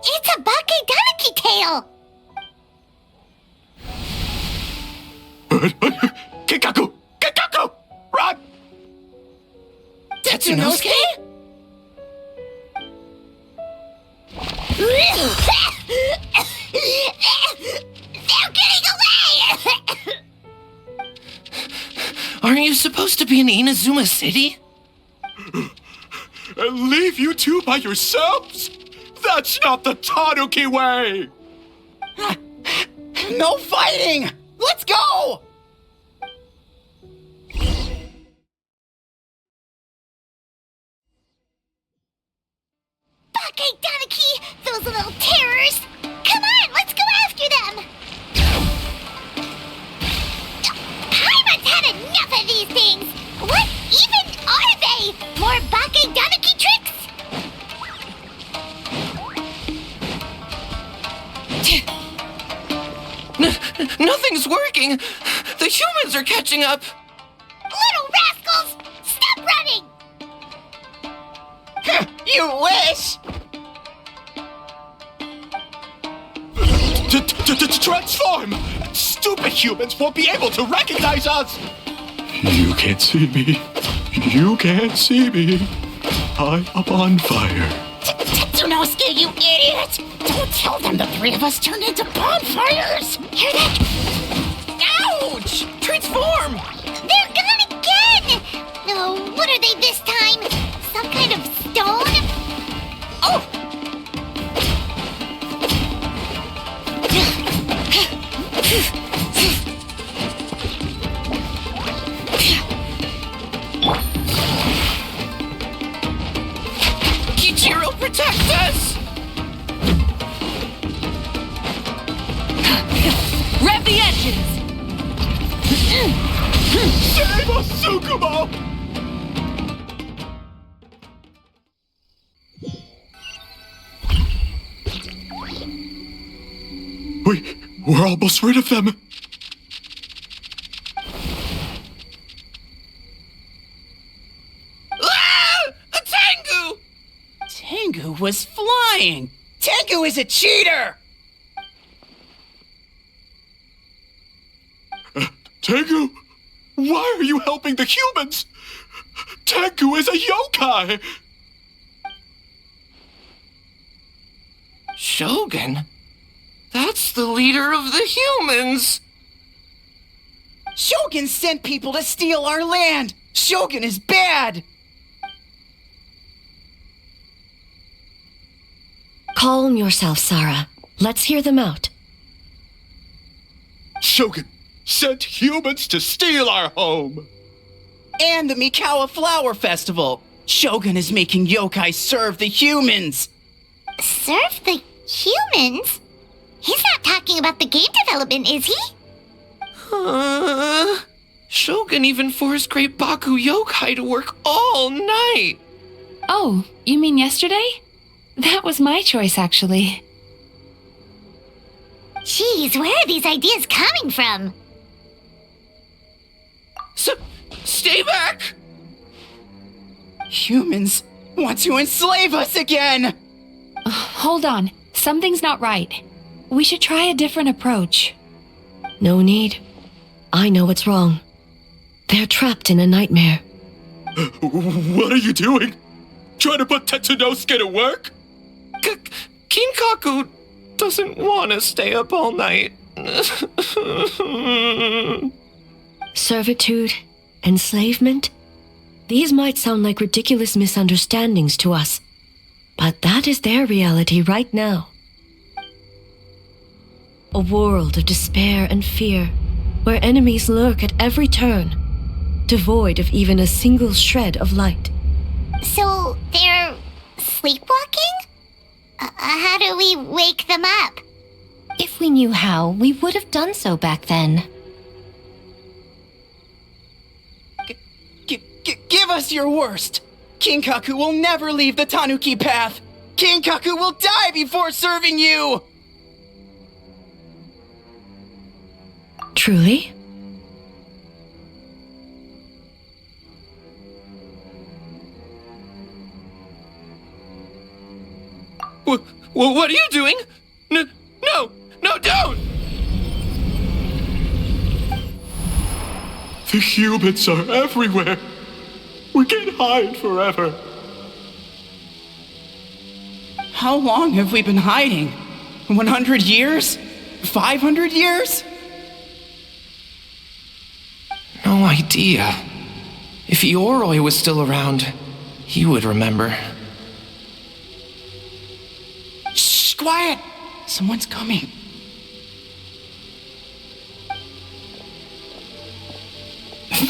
It's a Bakedaniki tail! Kikaku! Kikaku! Run! Tetsunosuke? They're getting away! Aren't you supposed to be in Inazuma City? And leave you two by yourselves? That's not the Tanuki way! No fighting! Let's go! Bakedaniki! Those little terrors! Come on, let's go after them! Paimon's had enough of these things! What even are they? More Bakedaniki tricks? Nothing's working! The humans are catching up! Little rascals! Stop running! You wish! Transform! Stupid humans won't be able to recognize us! You can't see me. You can't see me. I'm up on fire. Tetsunosuke, you idiot! Don't tell them the three of us turned into bonfires! Hear that? Ouch! Transform! They're gone again! Oh, what are they this time? Kichiro, protect us! Rev the engines! Save us, Tsukumo! We're almost rid of them. Ah! A Tengu! Tengu was flying! Tengu is a cheater! Tengu, why are you helping the humans? Tengu is a yokai! Shogun? That's the leader of the humans! Shogun sent people to steal our land! Shogun is bad! Calm yourself, Sarah. Let's hear them out. Shogun sent humans to steal our home! And the Mikawa Flower Festival! Shogun is making yokai serve the humans! Serve the humans? He's not talking about the game development, is he? Shogun even forced Great Baku Yokai to work all night! Oh, you mean yesterday? That was my choice, actually. Jeez, where are these ideas coming from? Stay back! Humans want to enslave us again! Hold on. Something's not right. We should try a different approach. No need. I know what's wrong. They're trapped in a nightmare. What are you doing? Trying to put Tetsunosuke to work? Kinkaku doesn't want to stay up all night. Servitude, enslavement? These might sound like ridiculous misunderstandings to us, but that is their reality right now. A world of despair and fear, where enemies lurk at every turn, devoid of even a single shred of light. So, they're sleepwalking? How do we wake them up? If we knew how, we would have done so back then. Give us your worst! Kinkaku will never leave the Tanuki path! Kinkaku will die before serving you! Truly? What are you doing? No, don't! The humans are everywhere. We can't hide forever. How long have we been hiding? 100 years? 500 years? No idea. If Ioroi was still around, he would remember. Shh, quiet! Someone's coming.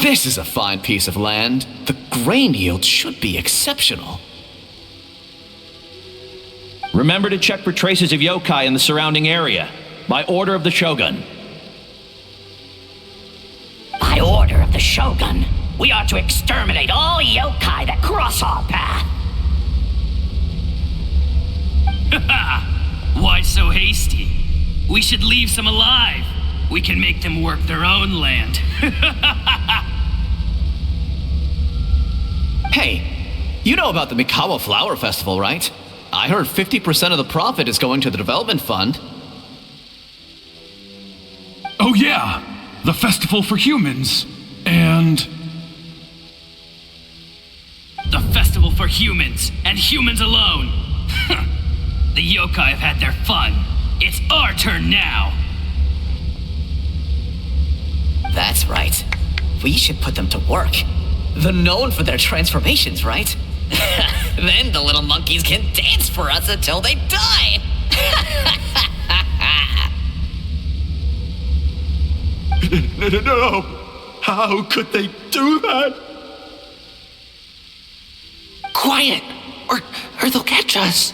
This is a fine piece of land. The grain yield should be exceptional. Remember to check for traces of yokai in the surrounding area. By order of the Shogun. By order of the Shogun, we are to exterminate all yokai that cross our path. Why so hasty? We should leave some alive. We can make them work their own land. Hey, you know about the Mikawa Flower Festival, right? I heard 50% of the profit is going to the development fund. Oh yeah, the festival for humans. And... The festival for humans, and humans alone. The yokai have had their fun. It's our turn now. That's right. We should put them to work. They're known for their transformations, right? Then the little monkeys can dance for us until they die. No! How could they do that? Quiet, or they'll catch us.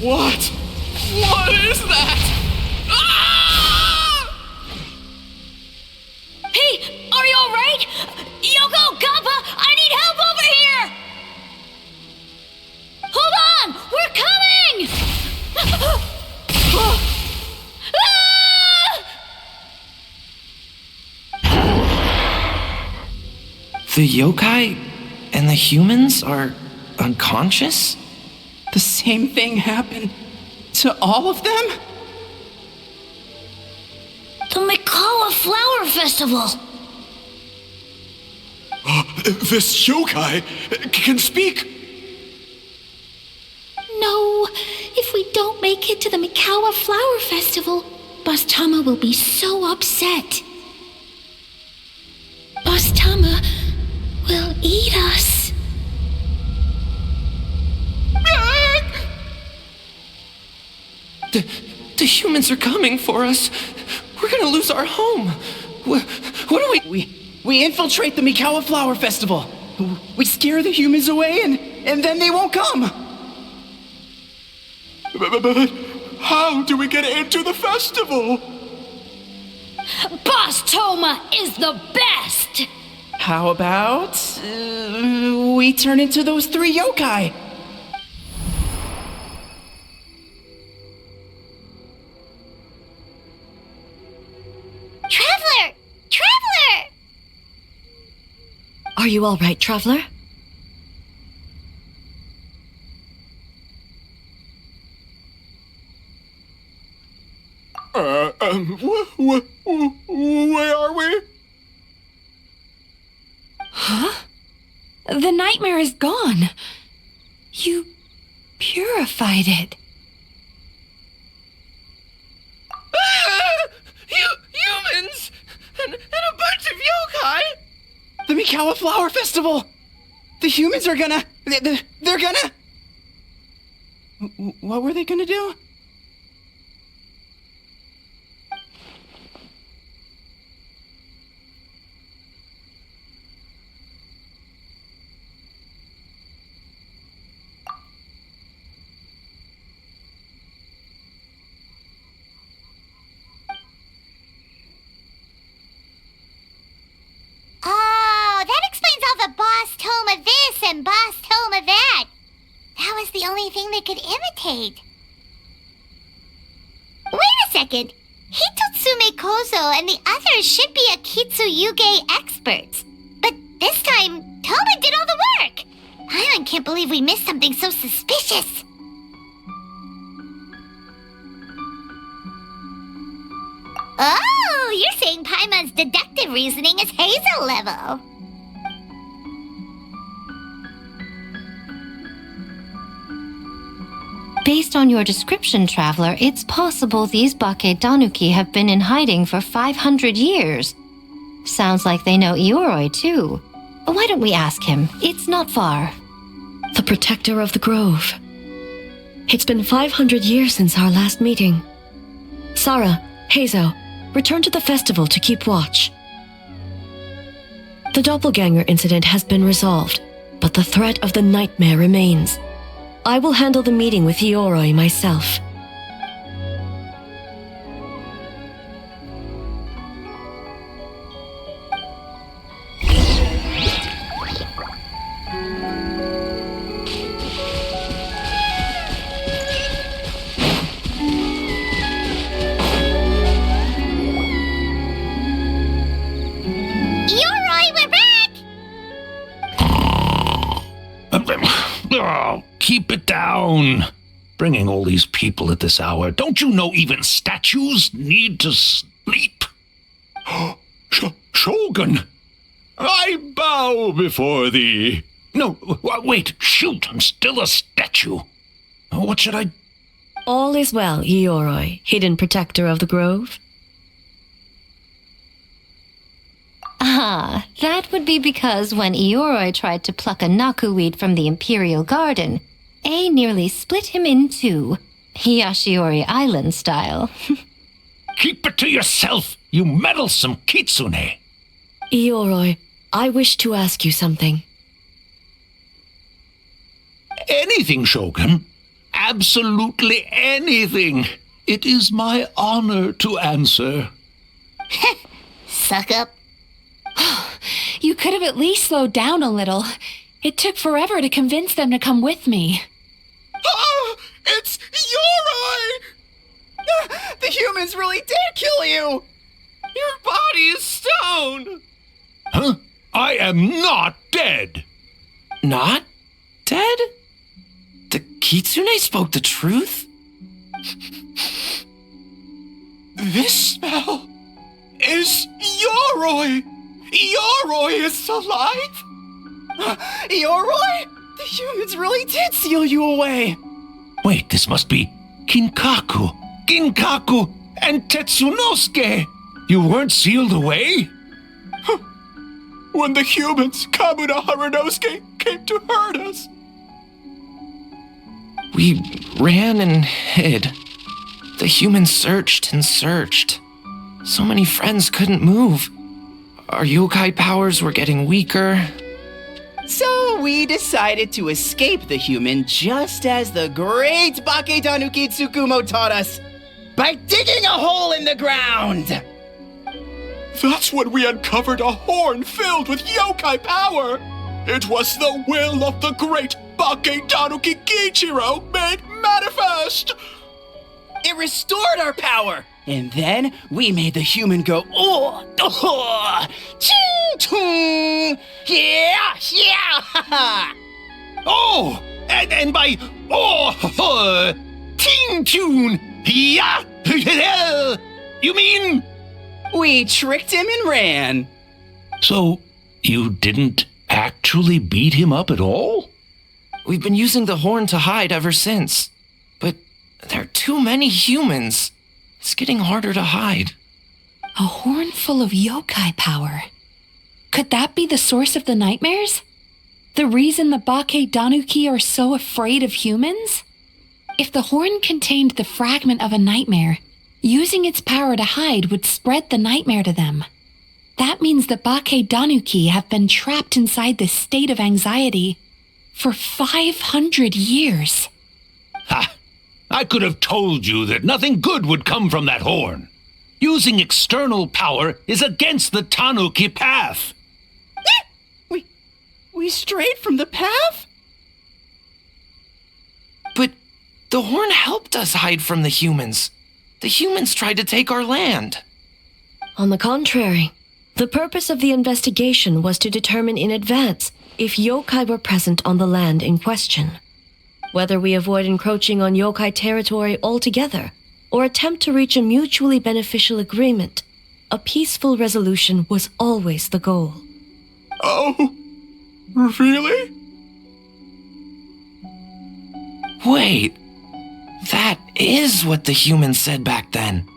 What? What is that? Ah! Hey, are you alright? Yoko, Kappa, I need help over here! Hold on! We're coming! The yokai and the humans are unconscious? The same thing happened to all of them? The Mikawa Flower Festival! This yokai can speak! No, if we don't make it to the Mikawa Flower Festival, Boss Tama will be so upset. Boss Tama will eat us. The humans are coming for us. We're gonna lose our home. What do We infiltrate the Mikawa Flower Festival. We scare the humans away and then they won't come. But how do we get into the festival? Boss Toma is the best! How about we turn into those 3 yokai? Traveler! Traveler! Are you all right, Traveler? Where are we? Huh? The nightmare is gone. You purified it. Humans! And a bunch of yokai! The Mikawa Flower Festival! The humans are gonna... They're gonna... What were they gonna do? Oh, that explains all the Boss Toma this and Boss Toma that. That was the only thing they could imitate. Wait a second. Hitotsume Kozo and the others should be Akitsu-yuge experts. But this time, Toma did all the work. I can't believe we missed something so suspicious. Oh, you're saying Paimon's deductive reasoning is Hazel level. Based on your description, Traveler, it's possible these Bake Danuki have been in hiding for 500 years. Sounds like they know Ioroi, too. Why don't we ask him? It's not far. The protector of the grove. It's been 500 years since our last meeting. Sarah, Heizo, return to the festival to keep watch. The doppelganger incident has been resolved, but the threat of the nightmare remains. I will handle the meeting with Ioroi myself. Oh, keep it down. Bringing all these people at this hour. Don't you know even statues need to sleep? Shogun, I bow before thee. No, wait, shoot, I'm still a statue. What should I... All is well, Ioroi, hidden protector of the grove. Ah, that would be because when Ioroi tried to pluck a nakuweed from the Imperial Garden, A nearly split him in two, Yashiori Island style. Keep it to yourself, you meddlesome kitsune. Ioroi, I wish to ask you something. Anything, Shogun. Absolutely anything. It is my honor to answer. Suck up. You could have at least slowed down a little. It took forever to convince them to come with me. Oh, it's Ioroi! The humans really did kill you! Your body is stone! Huh? I am not dead! Not dead? The kitsune spoke the truth? This smell is Ioroi! Ioroi is alive! Ioroi? The humans really did seal you away! Wait, this must be Ginkaku, and Tetsunosuke! You weren't sealed away? When the humans, Kamuna Harunosuke, came to hurt us. We ran and hid. The humans searched and searched. So many friends couldn't move. Our yokai powers were getting weaker. So we decided to escape the human just as the great Baketanuki Tsukumo taught us, by digging a hole in the ground! That's when we uncovered a horn filled with yokai power! It was the will of the great Baketanuki Gichiro made manifest! It restored our power! And then we made the human go, ching-chung! Yeah, yeah! Oh! And by, ting-tune! Yeah! You mean? We tricked him and ran. So, you didn't actually beat him up at all? We've been using the horn to hide ever since. But there are too many humans. It's getting harder to hide. A horn full of yokai power. Could that be the source of the nightmares? The reason the Baketanuki are so afraid of humans? If the horn contained the fragment of a nightmare, using its power to hide would spread the nightmare to them. That means the Baketanuki have been trapped inside this state of anxiety for 500 years. Ha! I could have told you that nothing good would come from that horn. Using external power is against the Tanuki path. We strayed from the path? But the horn helped us hide from the humans. The humans tried to take our land. On the contrary, the purpose of the investigation was to determine in advance if yokai were present on the land in question. Whether we avoid encroaching on yokai territory altogether, or attempt to reach a mutually beneficial agreement, a peaceful resolution was always the goal. Oh, really? Wait, that is what the humans said back then,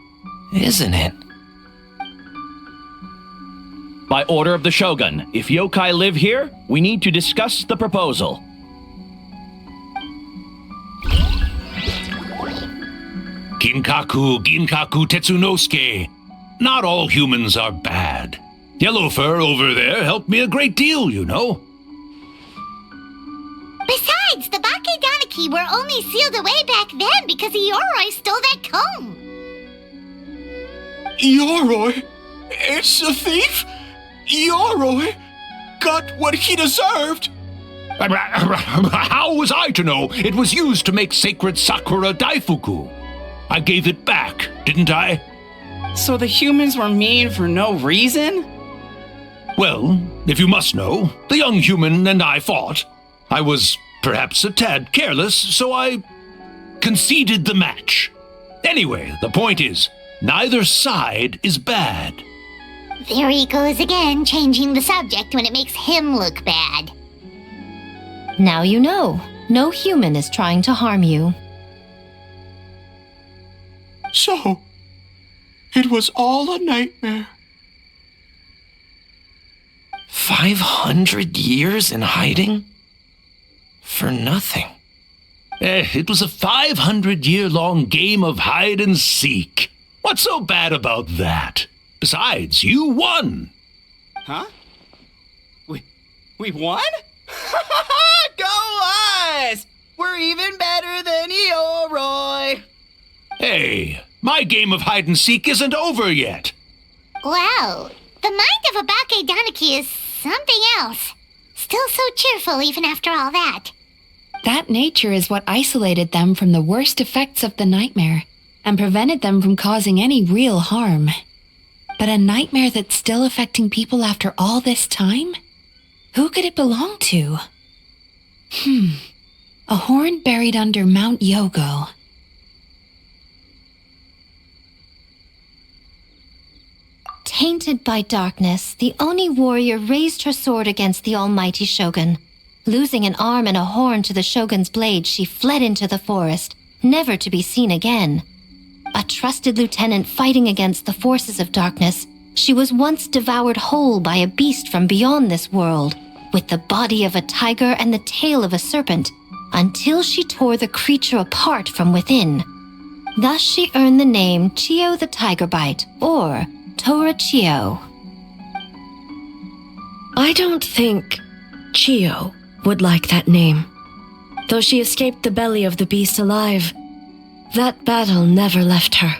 isn't it? By order of the Shogun, if yokai live here, we need to discuss the proposal. Ginkaku Tetsunosuke. Not all humans are bad. Yellowfur over there helped me a great deal, you know. Besides, the Baketanuki were only sealed away back then because Ioroi stole that comb. Ioroi? It's a thief? Ioroi got what he deserved. How was I to know it was used to make sacred Sakura Daifuku? I gave it back, didn't I? So the humans were mean for no reason? Well, if you must know, the young human and I fought. I was perhaps a tad careless, so I conceded the match. Anyway, the point is, neither side is bad. There he goes again, changing the subject when it makes him look bad. Now you know. No human is trying to harm you. So, it was all a nightmare. 500 years in hiding? For nothing. It was a 500-year-long game of hide and seek. What's so bad about that? Besides, you won. Huh? We won? Go us! We're even better than Eoroy! Hey, my game of hide and seek isn't over yet. Wow, the mind of a Bakedaniki is something else. Still so cheerful even after all that. That nature is what isolated them from the worst effects of the nightmare and prevented them from causing any real harm. But a nightmare that's still affecting people after all this time? Who could it belong to? A horn buried under Mount Yogo. Tainted by darkness, the Oni warrior raised her sword against the almighty shogun. Losing an arm and a horn to the shogun's blade, she fled into the forest, never to be seen again. A trusted lieutenant fighting against the forces of darkness, she was once devoured whole by a beast from beyond this world, with the body of a tiger and the tail of a serpent, until she tore the creature apart from within. Thus she earned the name Chiyo the Tiger Bite, or Tora Chiyo. I don't think Chiyo would like that name. Though she escaped the belly of the beast alive, that battle never left her.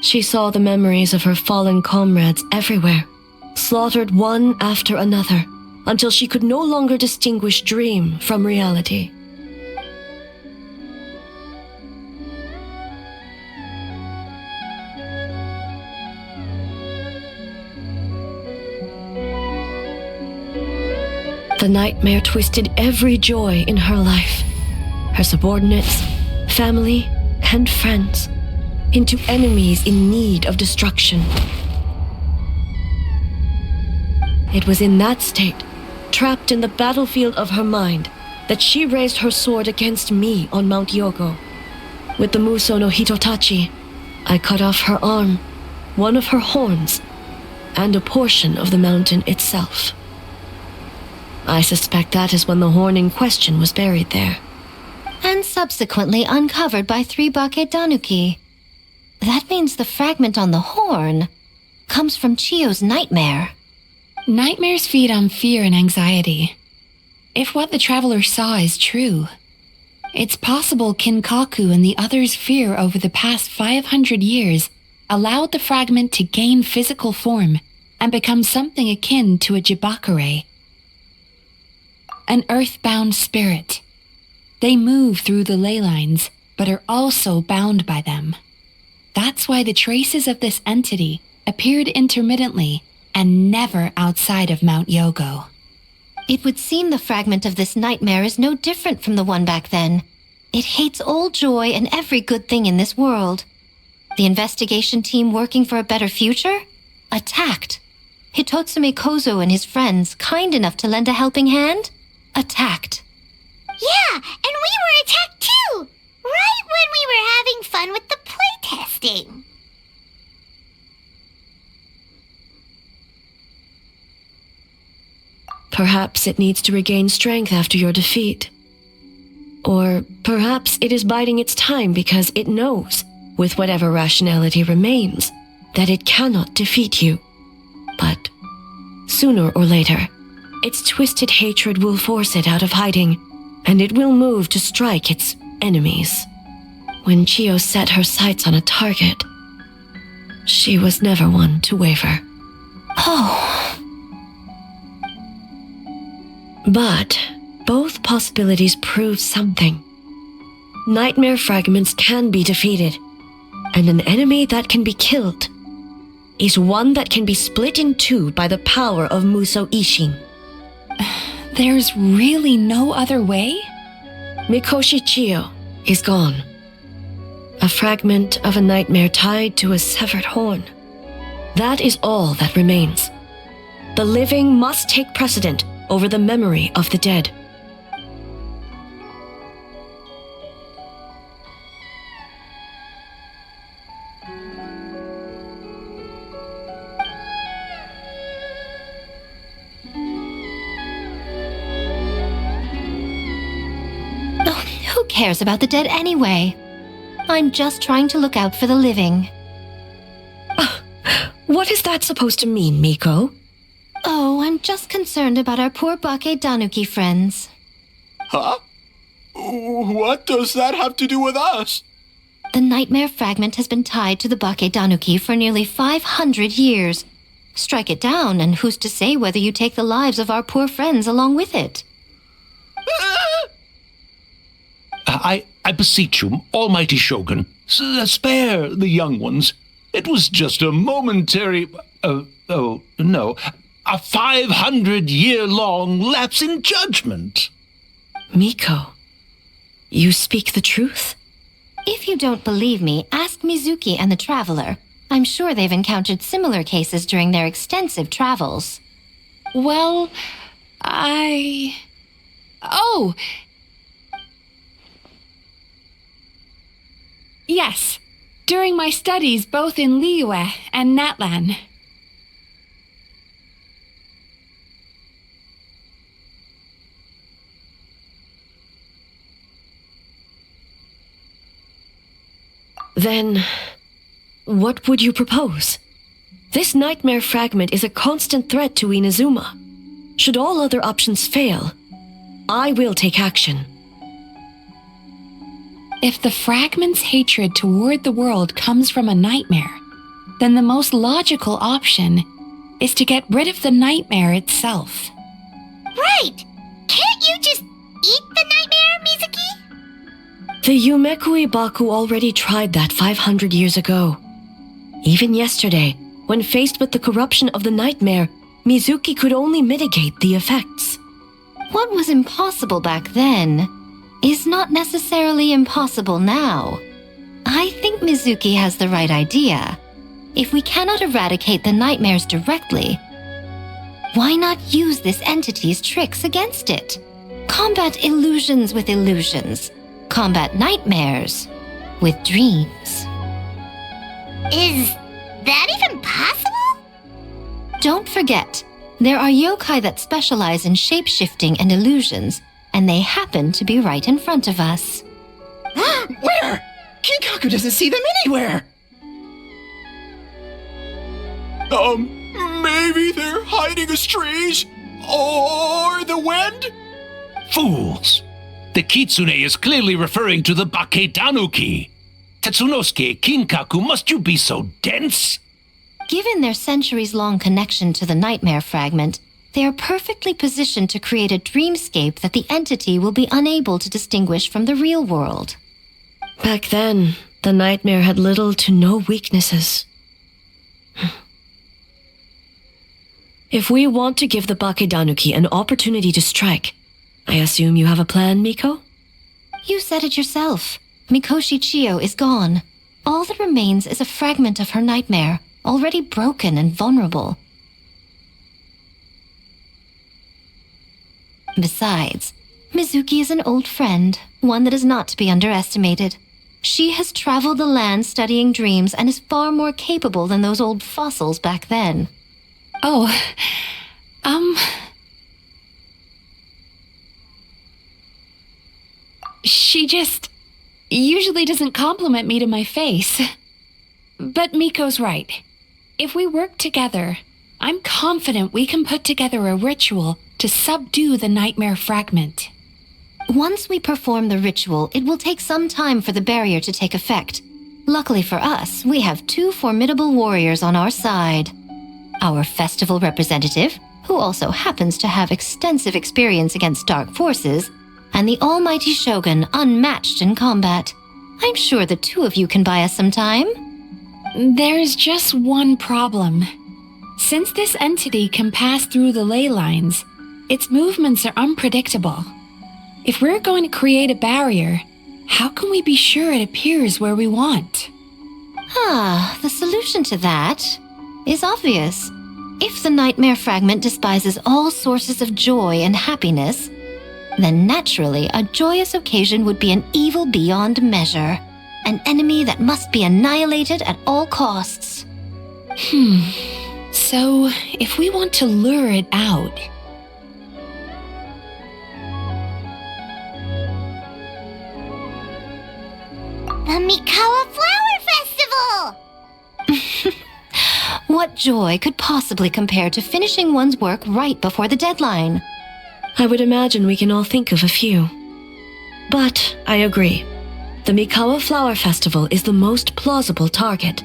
She saw the memories of her fallen comrades everywhere, slaughtered one after another, until she could no longer distinguish dream from reality. The nightmare twisted every joy in her life, her subordinates, family, and friends, into enemies in need of destruction. It was in that state, trapped in the battlefield of her mind, that she raised her sword against me on Mount Yogo. With the Muso no Hitotachi, I cut off her arm, one of her horns, and a portion of the mountain itself. I suspect that is when the horn in question was buried there. And subsequently uncovered by 3 Bakedanuki. That means the fragment on the horn comes from Chiyo's nightmare. Nightmares feed on fear and anxiety. If what the traveler saw is true, it's possible Kinkaku and the others' fear over the past 500 years allowed the fragment to gain physical form and become something akin to a jibakure. An earthbound spirit. They move through the ley lines, but are also bound by them. That's why the traces of this entity appeared intermittently and never outside of Mount Yogo. It would seem the fragment of this nightmare is no different from the one back then. It hates all joy and every good thing in this world. The investigation team working for a better future? Attacked. Hitotsume Kozo and his friends, kind enough to lend a helping hand? Attacked. Yeah, and we were attacked too! Right when we were having fun with the playtesting. Perhaps it needs to regain strength after your defeat. Or perhaps it is biding its time because it knows, with whatever rationality remains, that it cannot defeat you. But sooner or later, its twisted hatred will force it out of hiding, and it will move to strike its enemies. When Chiyo set her sights on a target, she was never one to waver. Oh. But both possibilities prove something. Nightmare fragments can be defeated, and an enemy that can be killed is one that can be split in two by the power of Muso Ishin. There's really no other way? Mikoshi Chiyo is gone. A fragment of a nightmare tied to a severed horn. That is all that remains. The living must take precedent over the memory of the dead. cares about the dead anyway? I'm just trying to look out for the living. What is that supposed to mean, Miko? Oh, I'm just concerned about our poor Bake Danuki friends. Huh? What does that have to do with us? The nightmare fragment has been tied to the Bake Danuki for nearly 500 years. Strike it down, and who's to say whether you take the lives of our poor friends along with it? I beseech you, almighty Shogun, spare the young ones. It was just a momentary... a 500-year-long lapse in judgment. Miko, you speak the truth? If you don't believe me, ask Mizuki and the Traveler. I'm sure they've encountered similar cases during their extensive travels. Well, Oh! Yes, during my studies both in Liyue and Natlan. Then, what would you propose? This nightmare fragment is a constant threat to Inazuma. Should all other options fail, I will take action. If the fragment's hatred toward the world comes from a nightmare, then the most logical option is to get rid of the nightmare itself. Right! Can't you just eat the nightmare, Mizuki? The Yumekui Baku already tried that 500 years ago. Even yesterday, when faced with the corruption of the nightmare, Mizuki could only mitigate the effects. What was impossible back then is not necessarily impossible now. I think Mizuki has the right idea. If we cannot eradicate the nightmares directly, why not use this entity's tricks against it? Combat illusions with illusions. Combat nightmares with dreams. Is that even possible? Don't forget, there are yokai that specialize in shape-shifting and illusions, and they happen to be right in front of us. Where? Kinkaku doesn't see them anywhere! Maybe they're hiding as trees? Or the wind? Fools! The Kitsune is clearly referring to the Bake Tanuki. Tetsunosuke, Kinkaku, must you be so dense? Given their centuries-long connection to the nightmare fragment, they are perfectly positioned to create a dreamscape that the entity will be unable to distinguish from the real world. Back then, the nightmare had little to no weaknesses. If we want to give the Bake Danuki an opportunity to strike, I assume you have a plan, Miko? You said it yourself. Mikoshi Chiyo is gone. All that remains is a fragment of her nightmare, already broken and vulnerable. Besides, Mizuki is an old friend, one that is not to be underestimated. She has traveled the land studying dreams and is far more capable than those old fossils back then. Oh, She just usually doesn't compliment me to my face. But Miko's right. If we work together, I'm confident we can put together a ritual to subdue the nightmare fragment. Once we perform the ritual, it will take some time for the barrier to take effect. Luckily for us, we have two formidable warriors on our side. Our festival representative, who also happens to have extensive experience against dark forces, and the almighty Shogun, unmatched in combat. I'm sure the two of you can buy us some time. There's just one problem. Since this entity can pass through the ley lines, its movements are unpredictable. If we're going to create a barrier, how can we be sure it appears where we want? The solution to that is obvious. If the nightmare fragment despises all sources of joy and happiness, then naturally a joyous occasion would be an evil beyond measure, an enemy that must be annihilated at all costs. So, if we want to lure it out... The Mikawa Flower Festival! What joy could possibly compare to finishing one's work right before the deadline? I would imagine we can all think of a few. But I agree. The Mikawa Flower Festival is the most plausible target.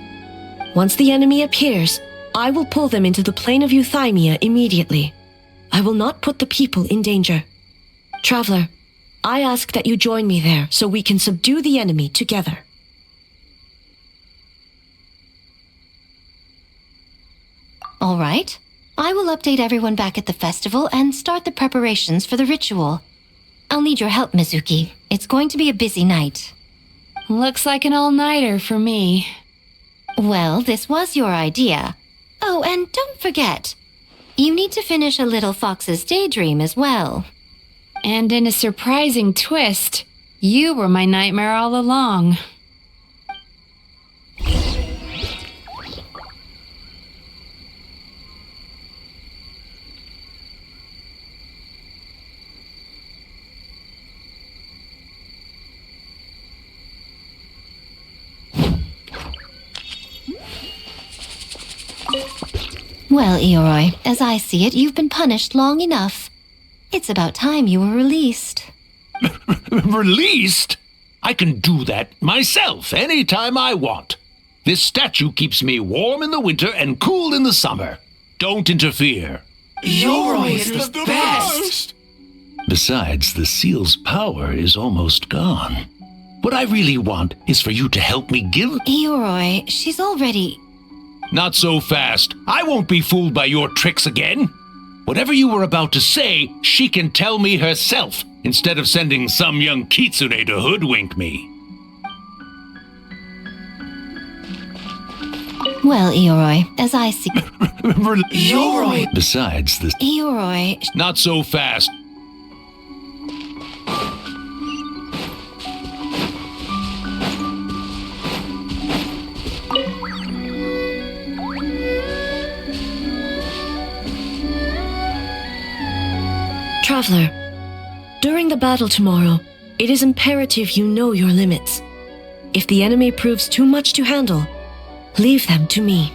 Once the enemy appears, I will pull them into the plain of Euthymia immediately. I will not put the people in danger. Traveler, I ask that you join me there so we can subdue the enemy together. All right. I will update everyone back at the festival and start the preparations for the ritual. I'll need your help, Mizuki. It's going to be a busy night. Looks like an all-nighter for me. Well, this was your idea. Oh, and don't forget, you need to finish a little fox's daydream as well. And in a surprising twist, you were my nightmare all along. Well, Ioroi, as I see it, you've been punished long enough. It's about time you were released. Released? I can do that myself anytime I want. This statue keeps me warm in the winter and cool in the summer. Don't interfere. Ioroi is the best! Besides, the seal's power is almost gone. What I really want is for you to help me give... Ioroi, she's already... Not so fast. I won't be fooled by your tricks again. Whatever you were about to say, she can tell me herself, instead of sending some young kitsune to hoodwink me. Well, Ioroi, as I see... Ioroi! Besides, the... Ioroi... Not so fast. Traveler, during the battle tomorrow, it is imperative you know your limits. If the enemy proves too much to handle, leave them to me.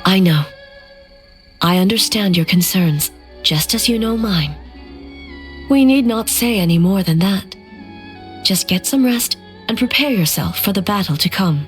I know. I understand your concerns, just as you know mine. We need not say any more than that. Just get some rest and prepare yourself for the battle to come.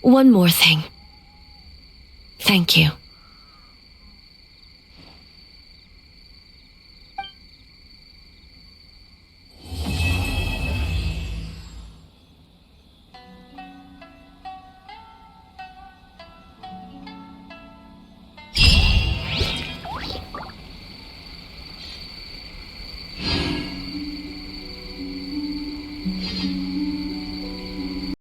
One more thing. Thank you.